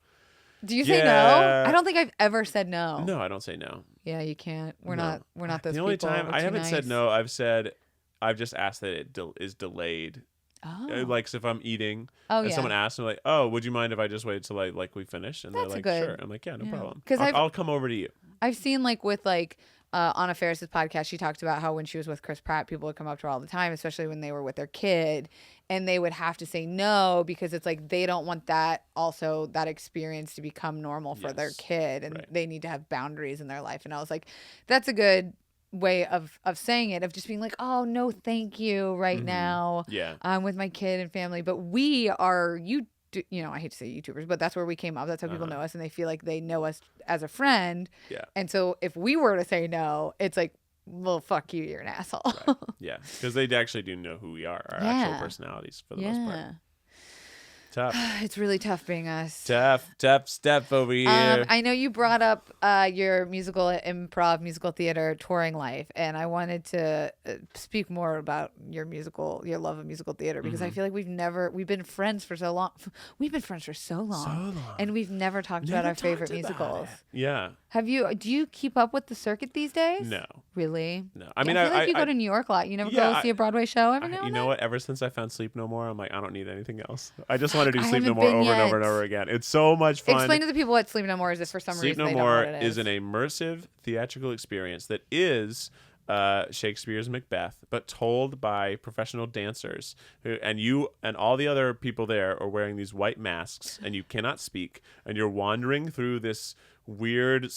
Do you say no? Yeah. I don't think I've ever said no. No, I don't say no. Yeah, you can't. We're No. not those The only people. time We're I too haven't said nice. no, I've just asked that it is delayed. Oh. Like so if I'm eating Oh, and yeah. someone asks me like, "Oh, would you mind if I just waited till like we finish?" And That's they're like, good. "Sure." I'm like, "Yeah, no Yeah. problem. 'Cause I'll come over to you." I've seen like with like Anna Faris's podcast, she talked about how when she was with Chris Pratt, people would come up to her all the time, especially when they were with their kid, and they would have to say no because it's like they don't want that experience to become normal for their Yes. kid, and Right. they need to have boundaries in their life. And I was like, that's a good way of saying it, of just being like, oh no, thank you right now. Yeah. I'm with my kid and family, but we are I hate to say YouTubers, but that's where we came up. That's how people know us, and they feel like they know us as a friend. Yeah. And so if we were to say no, it's like, well, fuck you, you're an asshole. Right. Yeah, because they actually do know who we are, our actual personalities for the most part. Tough. It's really tough being us. Tough step over here. I know you brought up your musical theater touring life, and I wanted to speak more about your love of musical theater, because I feel like we've been friends for so long. We've been friends for so long. And we've never talked about our favorite musicals. Yeah. Do you keep up with the circuit these days? No. Really? No. I feel like you go to New York a lot. You never go see a Broadway show every now and then? You know what? Ever since I found Sleep No More, I'm like, I don't need anything else. I just want to do I Sleep No haven't More been over and over and yet. over again. It's so much fun. Explain to the people what Sleep No More is, if for some Sleep reason No they don't know More what it is. is an immersive theatrical experience that is Shakespeare's Macbeth, but told by professional dancers and you and all the other people there are wearing these white masks, and you cannot speak, and you're wandering through this weird,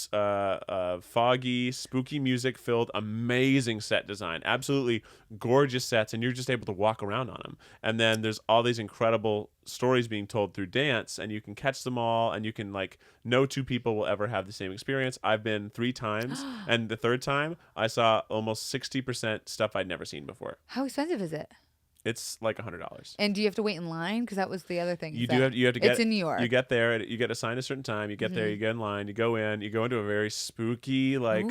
foggy, spooky music filled, amazing set design, absolutely gorgeous sets, and you're just able to walk around on them. And then there's all these incredible stories being told through dance, and you can catch them all, and you can like no two people will ever have the same experience. I've been 3 times, and the third time I saw almost 60% stuff I'd never seen before. How expensive is it? It's like $100. And do you have to wait in line? Because that was the other thing. You have to get. It's in New York. You get there. You get assigned a certain time. You get there. You get in line. You go in. You go into a very spooky, like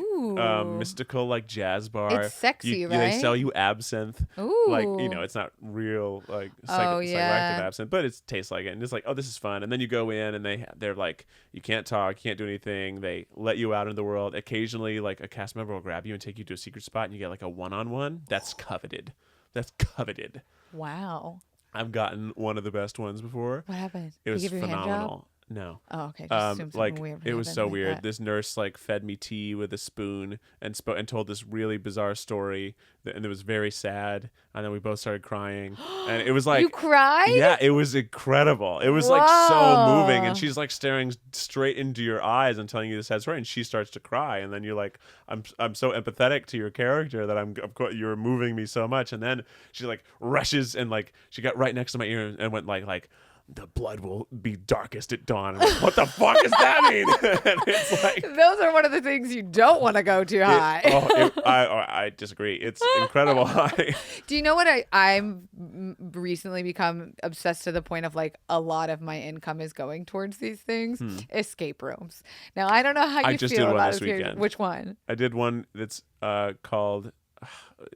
mystical, like jazz bar. It's sexy, right? They sell you absinthe. Ooh. Like it's not real like psychoactive absinthe, but it tastes like it. And it's like, oh, this is fun. And then you go in, and they're like, you can't talk, you can't do anything. They let you out into the world. Occasionally, like a cast member will grab you and take you to a secret spot, and you get like a one-on-one. That's coveted. That's coveted. Wow. I've gotten one of the best ones before. What happened? It was Did he give you a hand job? phenomenal. No. Oh, okay. Just assume Like something weird it was happened so like weird. that. This nurse like fed me tea with a spoon and told this really bizarre story, and it was very sad. And then we both started crying, and it was like You cried? Yeah, it was incredible. It was like so moving, Whoa. and she's like staring straight into your eyes and telling you this sad story, and she starts to cry, and then you're like, I'm so empathetic to your character that of course you're moving me so much, and then she like rushes and like she got right next to my ear and went like. the blood will be darkest at dawn. I'm like, what the fuck does that mean? And it's like, those are one of the things you don't want to go too high. I disagree. It's incredible high. Do you know what I'm recently become obsessed to the point of like a lot of my income is going towards these things? Escape rooms. Now I don't know how you just feel did one about this escape. weekend. Which one? I did one that's called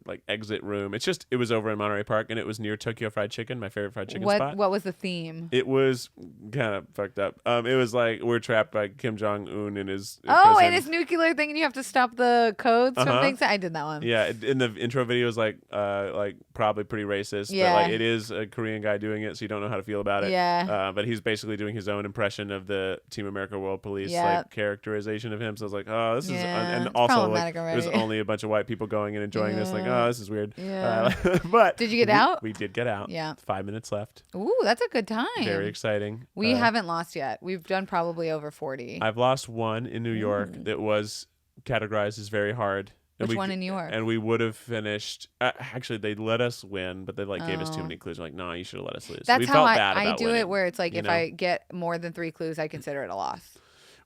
like Exit Room. It was over in Monterey Park, and it was near Tokyo Fried Chicken, my favorite fried chicken spot. What was the theme? It was kind of fucked up. It was like we're trapped by Kim Jong-un in his and prison. his nuclear thing, and you have to stop the codes from things. I did that one. Yeah, in the intro video is like probably pretty racist. Yeah. But like it is a Korean guy doing it, so you don't know how to feel about it. Yeah. But he's basically doing his own impression of the Team America World Police like characterization of him. So I was like, oh, this is and also like there's only a bunch of white people going and enjoying this. Like, oh, this is weird. Yeah. But did you get out? We did get out. Yeah. 5 minutes left. Ooh, that's a good time. Very exciting. We haven't lost yet. We've done probably over 40. I've lost one in New York that was categorized as very hard. Which one in New York? And we would have finished. Actually, they let us win, but they gave us too many clues. We're like, no, you should have let us lose. That's we how felt bad I about do winning, it. Where it's like if know? I get more than 3 clues, I consider it a loss.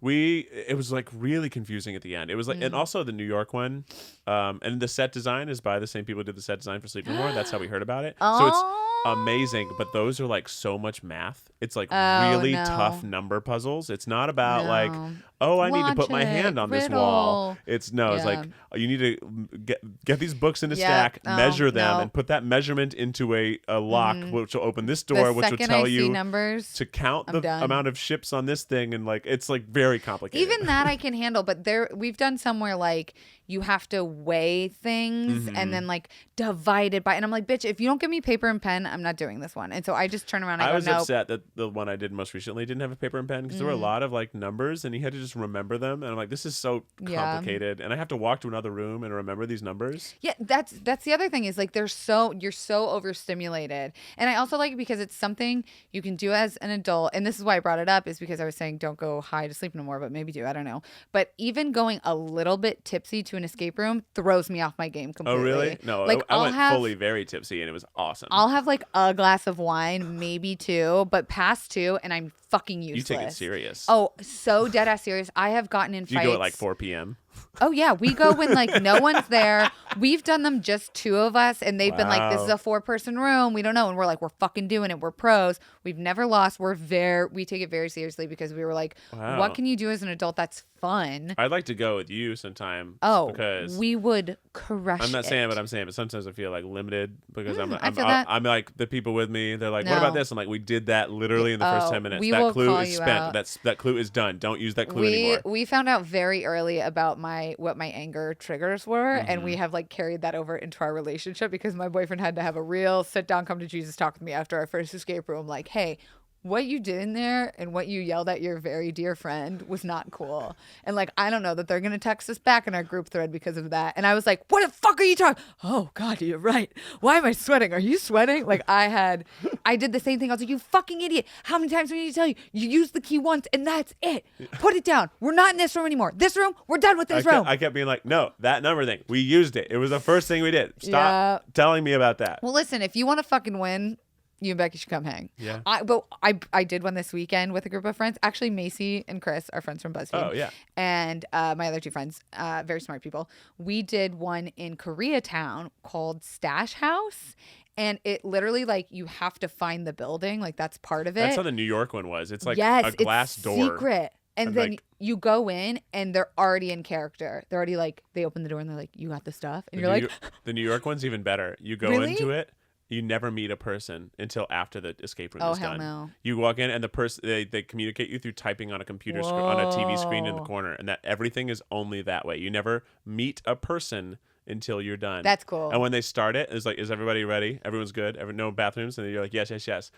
It was like really confusing at the end. It was like, and also the New York one, and the set design is by the same people who did the set design for Sleep No More. That's how we heard about it. So it's amazing, but those are like so much math. It's like really tough number puzzles. It's not about like, oh, I need to put my hand on this wall. It's like you need to get these books in a stack, measure them, and put that measurement into a lock, which will open this door, which will tell you numbers, to count the amount of ships on this thing, and like it's like very complicated. Even that I can handle, but we've done somewhere like you have to weigh things and then like divide it by, and I'm like, bitch, if you don't give me paper and pen, I'm not doing this one. And so I just turn around and I was upset that the one I did most recently didn't have a paper and pen because there were a lot of like numbers and you had to just remember them, and I'm like, this is so complicated, and I have to walk to another room and remember these numbers. Yeah, that's the other thing is like you're so overstimulated. And I also like it because it's something you can do as an adult, and this is why I brought it up, is because I was saying don't go high to sleep no more, but maybe do, I don't know. But even going a little bit tipsy to an escape room throws me off my game completely. Oh really? No, like I went fully very tipsy and it was awesome. I'll have like a glass of wine, maybe 2, but past 2 and I'm fucking useless. You take it serious. Oh, so dead ass serious. I have gotten in fights. You go at like 4 p.m. Oh yeah, we go when like no one's there. We've done them just 2 of us, and they've been like, "This is a 4-person room. We don't know," and we're like, "We're fucking doing it. We're pros. We've never lost. We take it very seriously because we were like, what can you do as an adult that's fun?" I'd like to go with you sometime. Oh, because we would crush. I'm not saying, but sometimes I feel like limited because I'm like the people with me. They're like, "What about this?" I'm like, "We did that literally in the first 10 minutes. That clue is spent. That clue is done. Don't use that clue anymore." We found out very early about what my anger triggers were, and we have like carried that over into our relationship because my boyfriend had to have a real sit down, come to Jesus talk with me after our first escape room. Like, hey, what you did in there and what you yelled at your very dear friend was not cool. And like, I don't know that they're going to text us back in our group thread because of that. And I was like, what the fuck are you talking? Oh God, you're right. Why am I sweating? Are you sweating? Like I did the same thing. I was like, you fucking idiot. How many times do I need to tell you? You use the key once and that's it. Put it down. We're not in this room anymore. This room, we're done with this room. I kept being like, no, that number thing. We used it. It was the first thing we did. Stop telling me about that. Well, listen, if you want to fucking win, you and Becky should come hang. Yeah. I did one this weekend with a group of friends. Actually, Macy and Chris are friends from BuzzFeed. Oh, yeah. And my other 2 friends, very smart people. We did one in Koreatown called Stash House. And it literally, like, you have to find the building. Like, that's part of it. That's how the New York one was. It's like a glass door. Secret. And then like, you go in and they're already in character. They're already like, they open the door and they're like, you got the stuff. And you're like, the New York one's even better. You go into it. You never meet a person until after the escape room is done. Oh, hell no. You walk in and the person they communicate you through typing on a computer screen, on a TV screen in the corner, and that everything is only that way. You never meet a person until you're done. That's cool. And when they start it, it's like, is everybody ready? Everyone's good? No bathrooms? And then you're like, yes.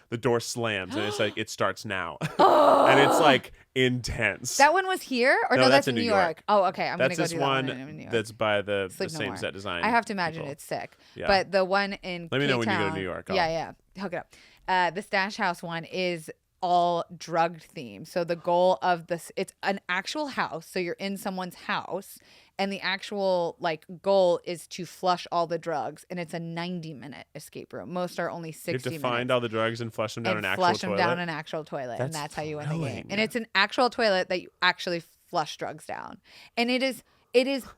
The door slams and it's like, it starts now. And it's like intense. That one was here? Or no, that's in New York. Oh, okay. I'm going to go do that one in New York. That's by the same set design. I have to imagine it's sick. Yeah. But the one in Let me know when you go to New York. Yeah. Hook it up. The Stash House one is all drugged themed. So the goal of this, it's an actual house. So you're in someone's house, and the actual like goal is to flush all the drugs, and it's a 90-minute escape room. Most are only 60 minutes. You have to find all the drugs and flush them down an actual toilet. Flush them down an actual toilet, and that's how you win the game. thrilling. And it's an actual toilet that you actually flush drugs down, and it is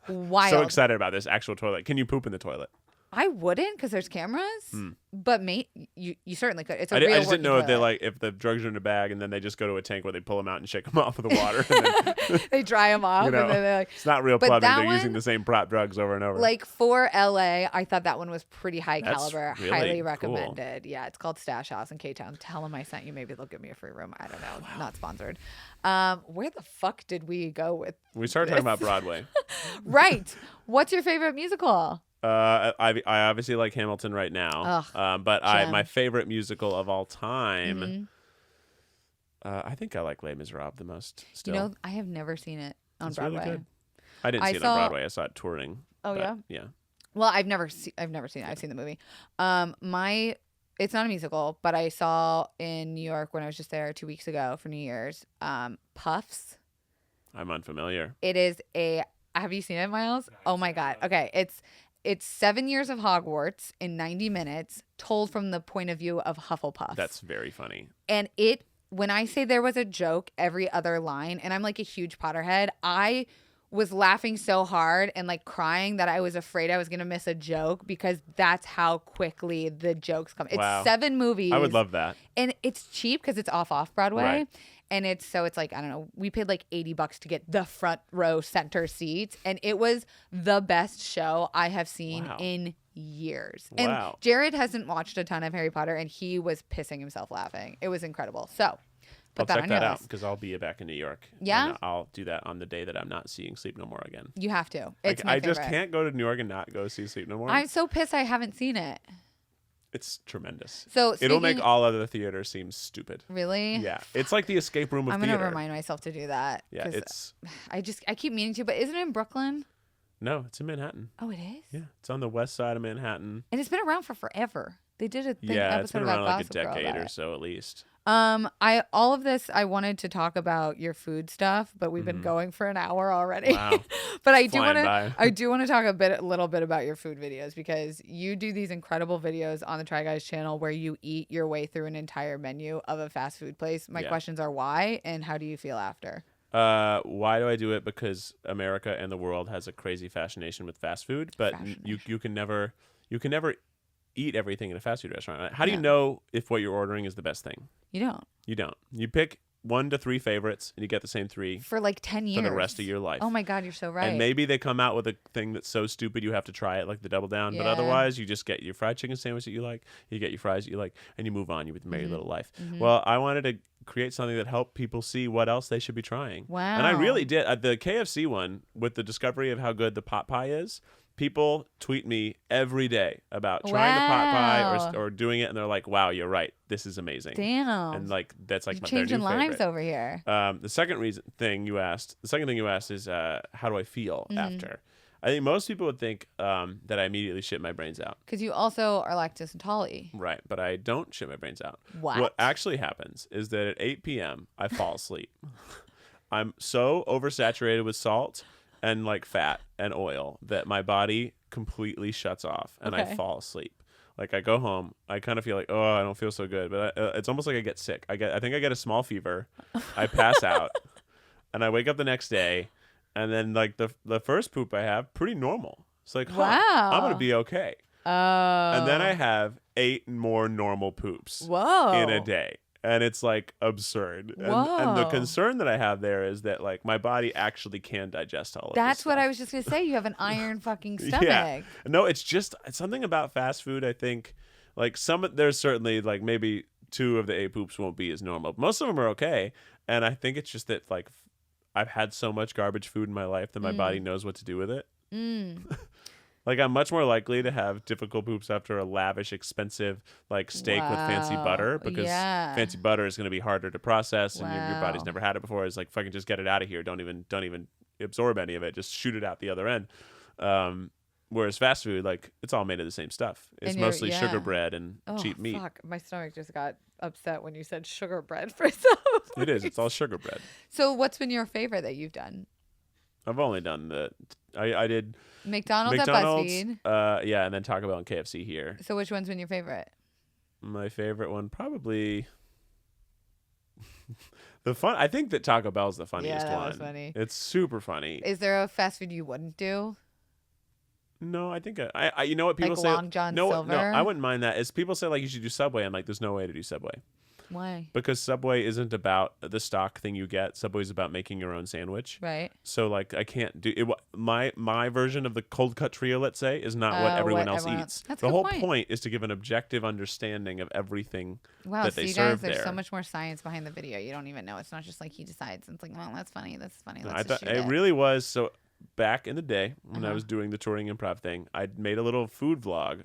wild. So excited about this actual toilet. Can you poop in the toilet? I wouldn't, because there's cameras, but you certainly could. It's a I real just didn't know toilet. if the drugs are in a bag and then they just go to a tank where they pull them out and shake them off with the water. And then, They dry them off, you know, and then they're like. it's not real But plumbing. that They're one, using the same prop drugs over and over. Like for LA, I thought that one was pretty high That's caliber, really highly cool. recommended. Yeah, it's called Stash House in K-Town. Tell them I sent you. Maybe they'll give me a free room. I don't know. Not sponsored. Where the fuck did we go with? We started talking about Broadway. Right. What's your favorite musical? I obviously like Hamilton right now. But my favorite musical of all time, I think I like Les Miserables the most still. You know, I have never seen it on Broadway. Really good. I didn't see it on Broadway. I saw it touring. Oh, but, yeah? Yeah. Well, I've never seen it. I've seen the movie. It's not a musical, but I saw in New York when I was just there 2 weeks ago for New Year's, Puffs. I'm unfamiliar. It is have you seen it, Miles? Oh my God. Okay. It's 7 years of Hogwarts in 90 minutes, told from the point of view of Hufflepuff. That's very funny. And when I say there was a joke every other line, and I'm like a huge Potterhead, I was laughing so hard and like crying that I was afraid I was going to miss a joke, because that's how quickly the jokes come. Wow. It's 7 movies. I would love that. And it's cheap because it's off Broadway. Right. And it's like, I don't know, we paid like $80 to get the front row center seats. And it was the best show I have seen in years. Wow. And Jared hasn't watched a ton of Harry Potter, and he was pissing himself laughing. It was incredible. So I'll put that check on that your out, list. because I'll be back in New York. Yeah? And I'll do that on the day that I'm not seeing Sleep No More again. You have to. It's my I favorite. just can't go to New York and not go see Sleep No More. I'm so pissed I haven't seen it. It's tremendous. So it'll make all other theaters seem stupid. Really? Yeah. It's like the escape room of I'm theater. gonna remind myself to do that. Yeah, it's... I keep meaning to, but isn't it in Brooklyn? No, it's in Manhattan. Oh, it is? Yeah, it's on the west side of Manhattan. And it's been around for forever. They did a thing, Yeah, it's episode been about around like a Gossip Girl decade about or it. so at least. All of this, I wanted to talk about your food stuff, but we've been going for an hour already. Wow. But I do want to talk a little bit about your food videos, because you do these incredible videos on the Try Guys channel where you eat your way through an entire menu of a fast food place. My questions are why, and how do you feel after? Why do I do it? Because America and the world has a crazy fascination with fast food, but you can never eat everything in a fast food restaurant. How do you know if what you're ordering is the best thing? You don't. You don't. You pick 1 to 3 favorites, and you get the same 3 for like 10 years for the rest of your life. Oh my God, you're so right. And maybe they come out with a thing that's so stupid you have to try it, like the Double Down. But otherwise, you just get your fried chicken sandwich that you like, you get your fries that you like, and you move on. You with a merry little life. Well, I wanted to create something that helped people see what else they should be trying. Wow. And I really did. The KFC one, with the discovery of how good the pot pie is, people tweet me every day about trying the pot pie or doing it, and they're like, "Wow, you're right. This is amazing." Damn. And like that's like You're their changing new lives favorite. over here. The second thing you asked is how do I feel after? I think most people would think that I immediately shit my brains out. Because you also are lactose intolerant. Right, but I don't shit my brains out. What actually happens is that at 8 p.m. I fall asleep. I'm so oversaturated with salt and like fat and oil that my body completely shuts off and I fall asleep. Like I go home, I kind of feel like, oh, I don't feel so good, but it's almost like I get sick. I think I get a small fever. I pass out, and I wake up the next day, and then like the first poop I have, pretty normal. It's like, wow, I'm gonna be okay. Oh. And then I have 8 more normal poops in a day. And it's like absurd. And the concern that I have there is that like my body actually can digest all of this. That's what stuff. I was just going to say. You have an iron fucking stomach. Yeah. No, it's something about fast food. I think like there's certainly like maybe 2 of the 8 poops won't be as normal. Most of them are okay. And I think it's just that like I've had so much garbage food in my life that my body knows what to do with it. Like I'm much more likely to have difficult poops after a lavish, expensive like steak with fancy butter, because fancy butter is going to be harder to process, and your body's never had it before. It's like fucking just get it out of here. Don't even absorb any of it. Just shoot it out the other end. Whereas fast food, like, it's all made of the same stuff. It's mostly sugar bread and cheap meat. Fuck. My stomach just got upset when you said sugar bread for some It is. It's all sugar bread. So what's been your favorite that you've done? I've only done I did McDonald's at BuzzFeed. Yeah, and then Taco Bell and KFC here. So which one's been your favorite? My favorite one probably I think that Taco Bell's the funniest one. Yeah, that was funny. It's super funny. Is there a fast food you wouldn't do? No, I think I you know what people like say. Long John no, Silver? no, I wouldn't mind that. Is people say like you should do Subway. I'm like, there's no way to do Subway. Why? Because Subway isn't about the stock thing you get. Subway's about making your own sandwich. Right. So like I can't do it. My version of the cold cut trio, let's say, is not what everyone else eats. That's the a whole good point is to give an objective understanding of everything so that they you serve guys, there's there. so much more science behind the video. You don't even know. It's not just like he decides. It's like, well, that's funny. That's funny. No, Let's I just thought shoot it really was. So back in the day when I was doing the touring improv thing, I made a little food vlog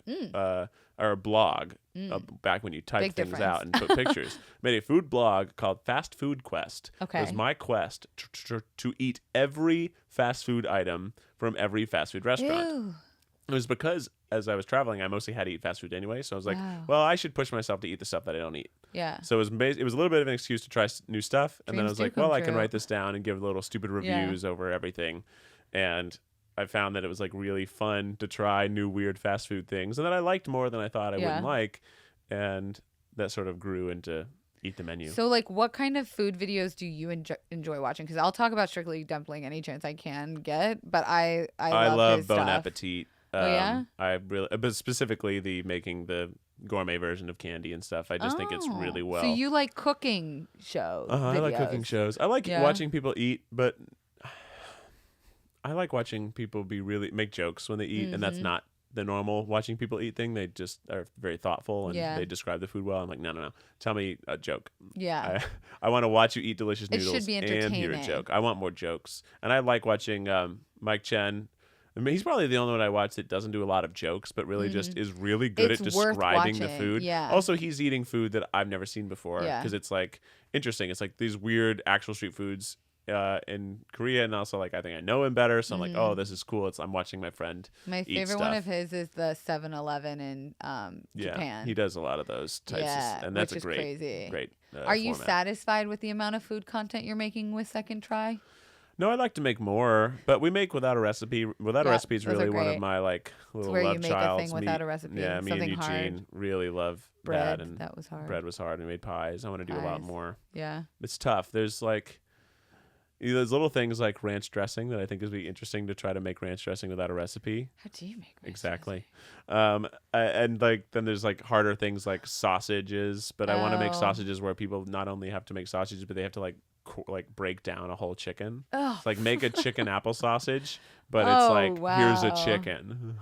or a blog back when you type Big things difference. out and put pictures. Made a food blog called Fast Food Quest. Okay. It was my quest to eat every fast food item from every fast food restaurant. Ew. It was because as I was traveling, I mostly had to eat fast food anyway. So I was like, Wow. well, I should push myself to eat the stuff that I don't eat. Yeah. So it was a little bit of an excuse to try new stuff. And then I Dreams was do like, come well, I can true. write this down and give little stupid reviews over everything. And I found that it was like really fun to try new weird fast food things and that I liked more than I thought I wouldn't like. And that sort of grew into Eat the Menu. So like what kind of food videos do you enjoy watching? Because I'll talk about Strictly Dumpling any chance I can get, but I love his Bon stuff. Appetit. Oh, yeah? I really, but specifically the making the gourmet version of candy and stuff. I just think it's really well. So you like cooking shows? I like cooking videos. shows. I like Yeah. watching people eat, but I like watching people make jokes when they eat, and that's not the normal watching people eat thing. They just are very thoughtful and they describe the food well. I'm like, no. Tell me a joke. Yeah. I want to watch you eat delicious It noodles should be and hear a entertaining. joke. I want more jokes. And I like watching Mike Chen. I mean, he's probably the only one I watch that doesn't do a lot of jokes, but really just is really good It's at worth describing the watching, food. yeah. Also, he's eating food that I've never seen before Yeah. because it's like interesting. It's like these weird actual street foods in Korea, and also like I think I know him better, so I'm like, oh, this is cool. I'm watching my friend. My eat favorite stuff. one of his is the 7-Eleven in Japan. He does a lot of those types, and that's which a is crazy. great. Are you format. satisfied with the amount of food content you're making with Second Try? No, I'd like to make more, but we make without a recipe. Without a recipe is those are really one great. of my like little where you love make a childs. thing without a recipe, Yeah, me and something Eugene hard. really love Bread, that, and that was hard. bread was hard. We made pies. I want to do a lot Pies. more. Yeah. It's tough. There's like there's little things like ranch dressing that I think would be interesting to try to make ranch dressing without a recipe. How do you make ranch Exactly. And like then there's like harder things like sausages, but I want to make Oh. sausages where people not only have to make sausages, but they have to like break down a whole chicken. Oh, It's like make a chicken apple sausage, but Oh, it's like here's a wow. chicken.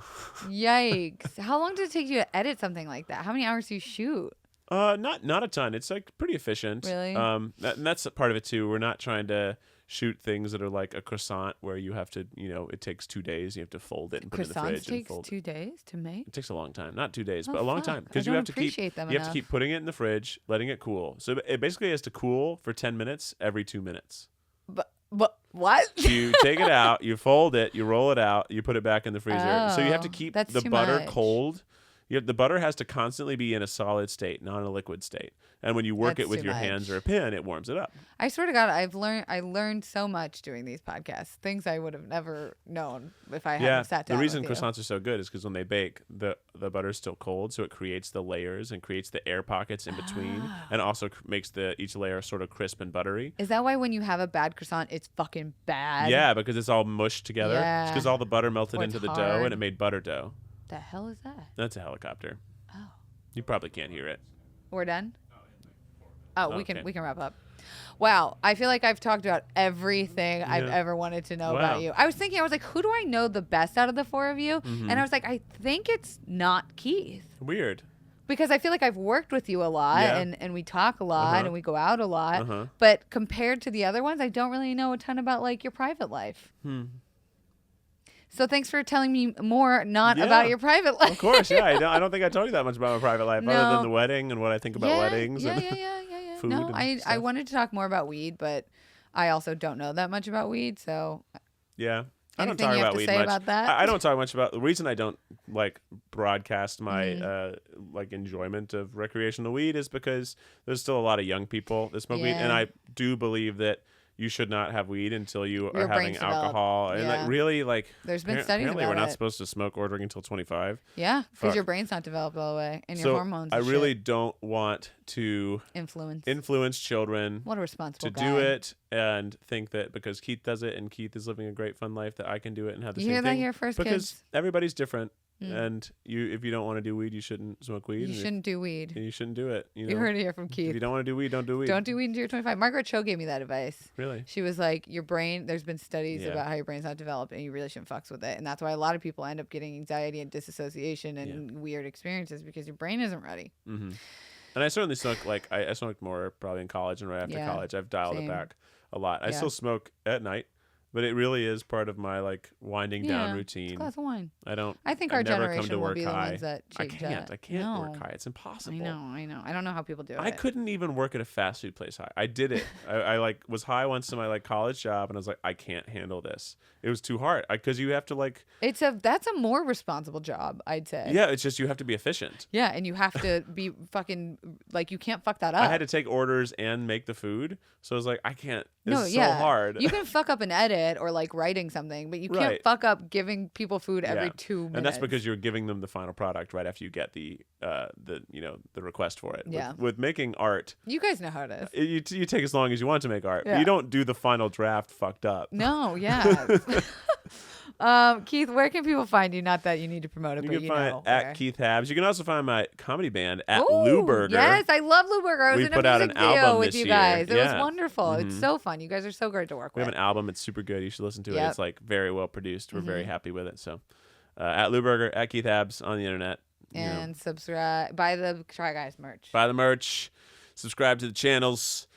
yikes. How long did it take you to edit something like that? How many hours do you shoot? Not a ton. It's like pretty efficient. Really? And that's a part of it too. We're not trying to shoot things that are like a croissant where you have to, it takes 2 days. You have to fold it and put it in the Croissants fridge and takes fold 2 days to make? It takes a long time. Not 2 days, Oh, but a long fuck. time I because you don't have to keep appreciate them you have to enough. keep putting it in the fridge, letting it cool. So it basically has to cool for 10 minutes every 2 minutes. But what? You take it out, you fold it, you roll it out, you put it back in the freezer. So you have to Oh, keep that's the too butter much. cold. The butter has to constantly be in a solid state, not in a liquid state. And when you work That's it with too your hands much. or a pin, it warms it up. I swear to God, I learned so much doing these podcasts. Things I would have never known if I hadn't sat down. The reason with you. croissants are so good is because when they bake, the butter's still cold, so it creates the layers and creates the air pockets in between, and also makes each layer sort of crisp and buttery. Is that why when you have a bad croissant, it's fucking bad? Yeah, because it's all mushed together. Yeah. It's because all the butter melted Or it's into the dough hard. and it made butter dough. The hell is that? That's a helicopter. Oh. You probably can't hear it. We're done? Oh, we Okay. can wrap up. Wow, I feel like I've talked about everything I've Yeah. ever wanted to know Wow. about you. I was like, who do I know the best out of the four of you? Mm-hmm. And I was like, I think it's not Keith. Weird. Because I feel like I've worked with you a lot Yeah. and we talk a lot Uh-huh. and we go out a lot. Uh-huh. But compared to the other ones, I don't really know a ton about like your private life. So thanks for telling me more, not Yeah. about your private life. Of course, yeah. I don't think I told you that much about my private life, other No. than the wedding and what I think about weddings. Yeah, and yeah. food No, and I stuff. wanted to talk more about weed, but I also don't know that much about weed. So Yeah. I don't Anything talk you have about to weed say much. about that? I don't talk much about the reason I don't like broadcast my like enjoyment of recreational weed is because there's still a lot of young people that smoke weed, and I do believe that you should not have weed until you are having alcohol. And like really, like there's been studies apparently about we're not it. supposed to smoke or drink until 25. Yeah, because your brain's not developed all the way, and your hormones. I and really shit. don't want to influence children. What a responsible guy. do it and think that because Keith does it and Keith is living a great fun life that I can do it and have the same thing. You hear that here first, because kids? Everybody's different. And if you don't want to do weed, you shouldn't smoke weed. You shouldn't do weed. And you shouldn't do it. You You heard it here from Keith. If you don't want to do weed, don't do weed. Don't do weed until you're 25. Margaret Cho gave me that advice. Really? She was like, your brain, there's been studies about how your brain's not developed and you really shouldn't fucks with it. And that's why a lot of people end up getting anxiety and disassociation and weird experiences because your brain isn't ready. Mm-hmm. And I certainly smoke, like, I smoked more probably in college and right after college. I've dialed it back a lot. I still smoke at night. But it really is part of my like winding down routine. It's a glass of wine. I think our generation will be the ones that change I can't work high. It's impossible. I know. I don't know how people do it. I couldn't even work at a fast food place high. I did it. I like was high once in my like college job, and I was like, I can't handle this. It was too hard because you have to like. That's a more responsible job, I'd say. Yeah, it's just you have to be efficient. Yeah, and you have to be fucking like you can't fuck that up. I had to take orders and make the food, so I was like, I can't. It's so hard. You can fuck up an edit or like writing something, but you can't fuck up giving people food every 2 minutes. And that's because you're giving them the final product right after you get the request for it. Yeah. With making art, you guys know how it is. You take as long as you want to make art. Yeah. But you don't do the final draft fucked up. No, yeah. Keith, where can people find you? Not that you need to promote it, You but can find at Keith Habs. You can also find my comedy band at Lou Burger. Yes, I love Lou Burger. I was in a music video with you guys. It was wonderful. Mm-hmm. It's so fun. You guys are so great to work with. We have an album. It's super good. You should listen to it. It's like very well produced. We're very happy with it. So at Lou Burger, at Keith Habs on the internet. And subscribe. Buy the Try Guys merch. Buy the merch. Subscribe to the channels.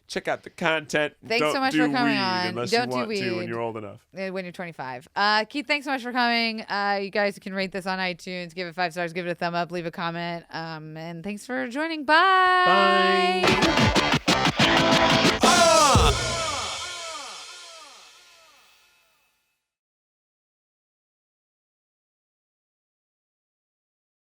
Check out the content. Thanks so much for coming on. Unless Don't you want do weed to when you're old enough. When you're 25. Keith, thanks so much for coming. You guys can rate this on iTunes. Give it 5 stars. Give it a thumb up. Leave a comment. And thanks for joining. Bye. Bye.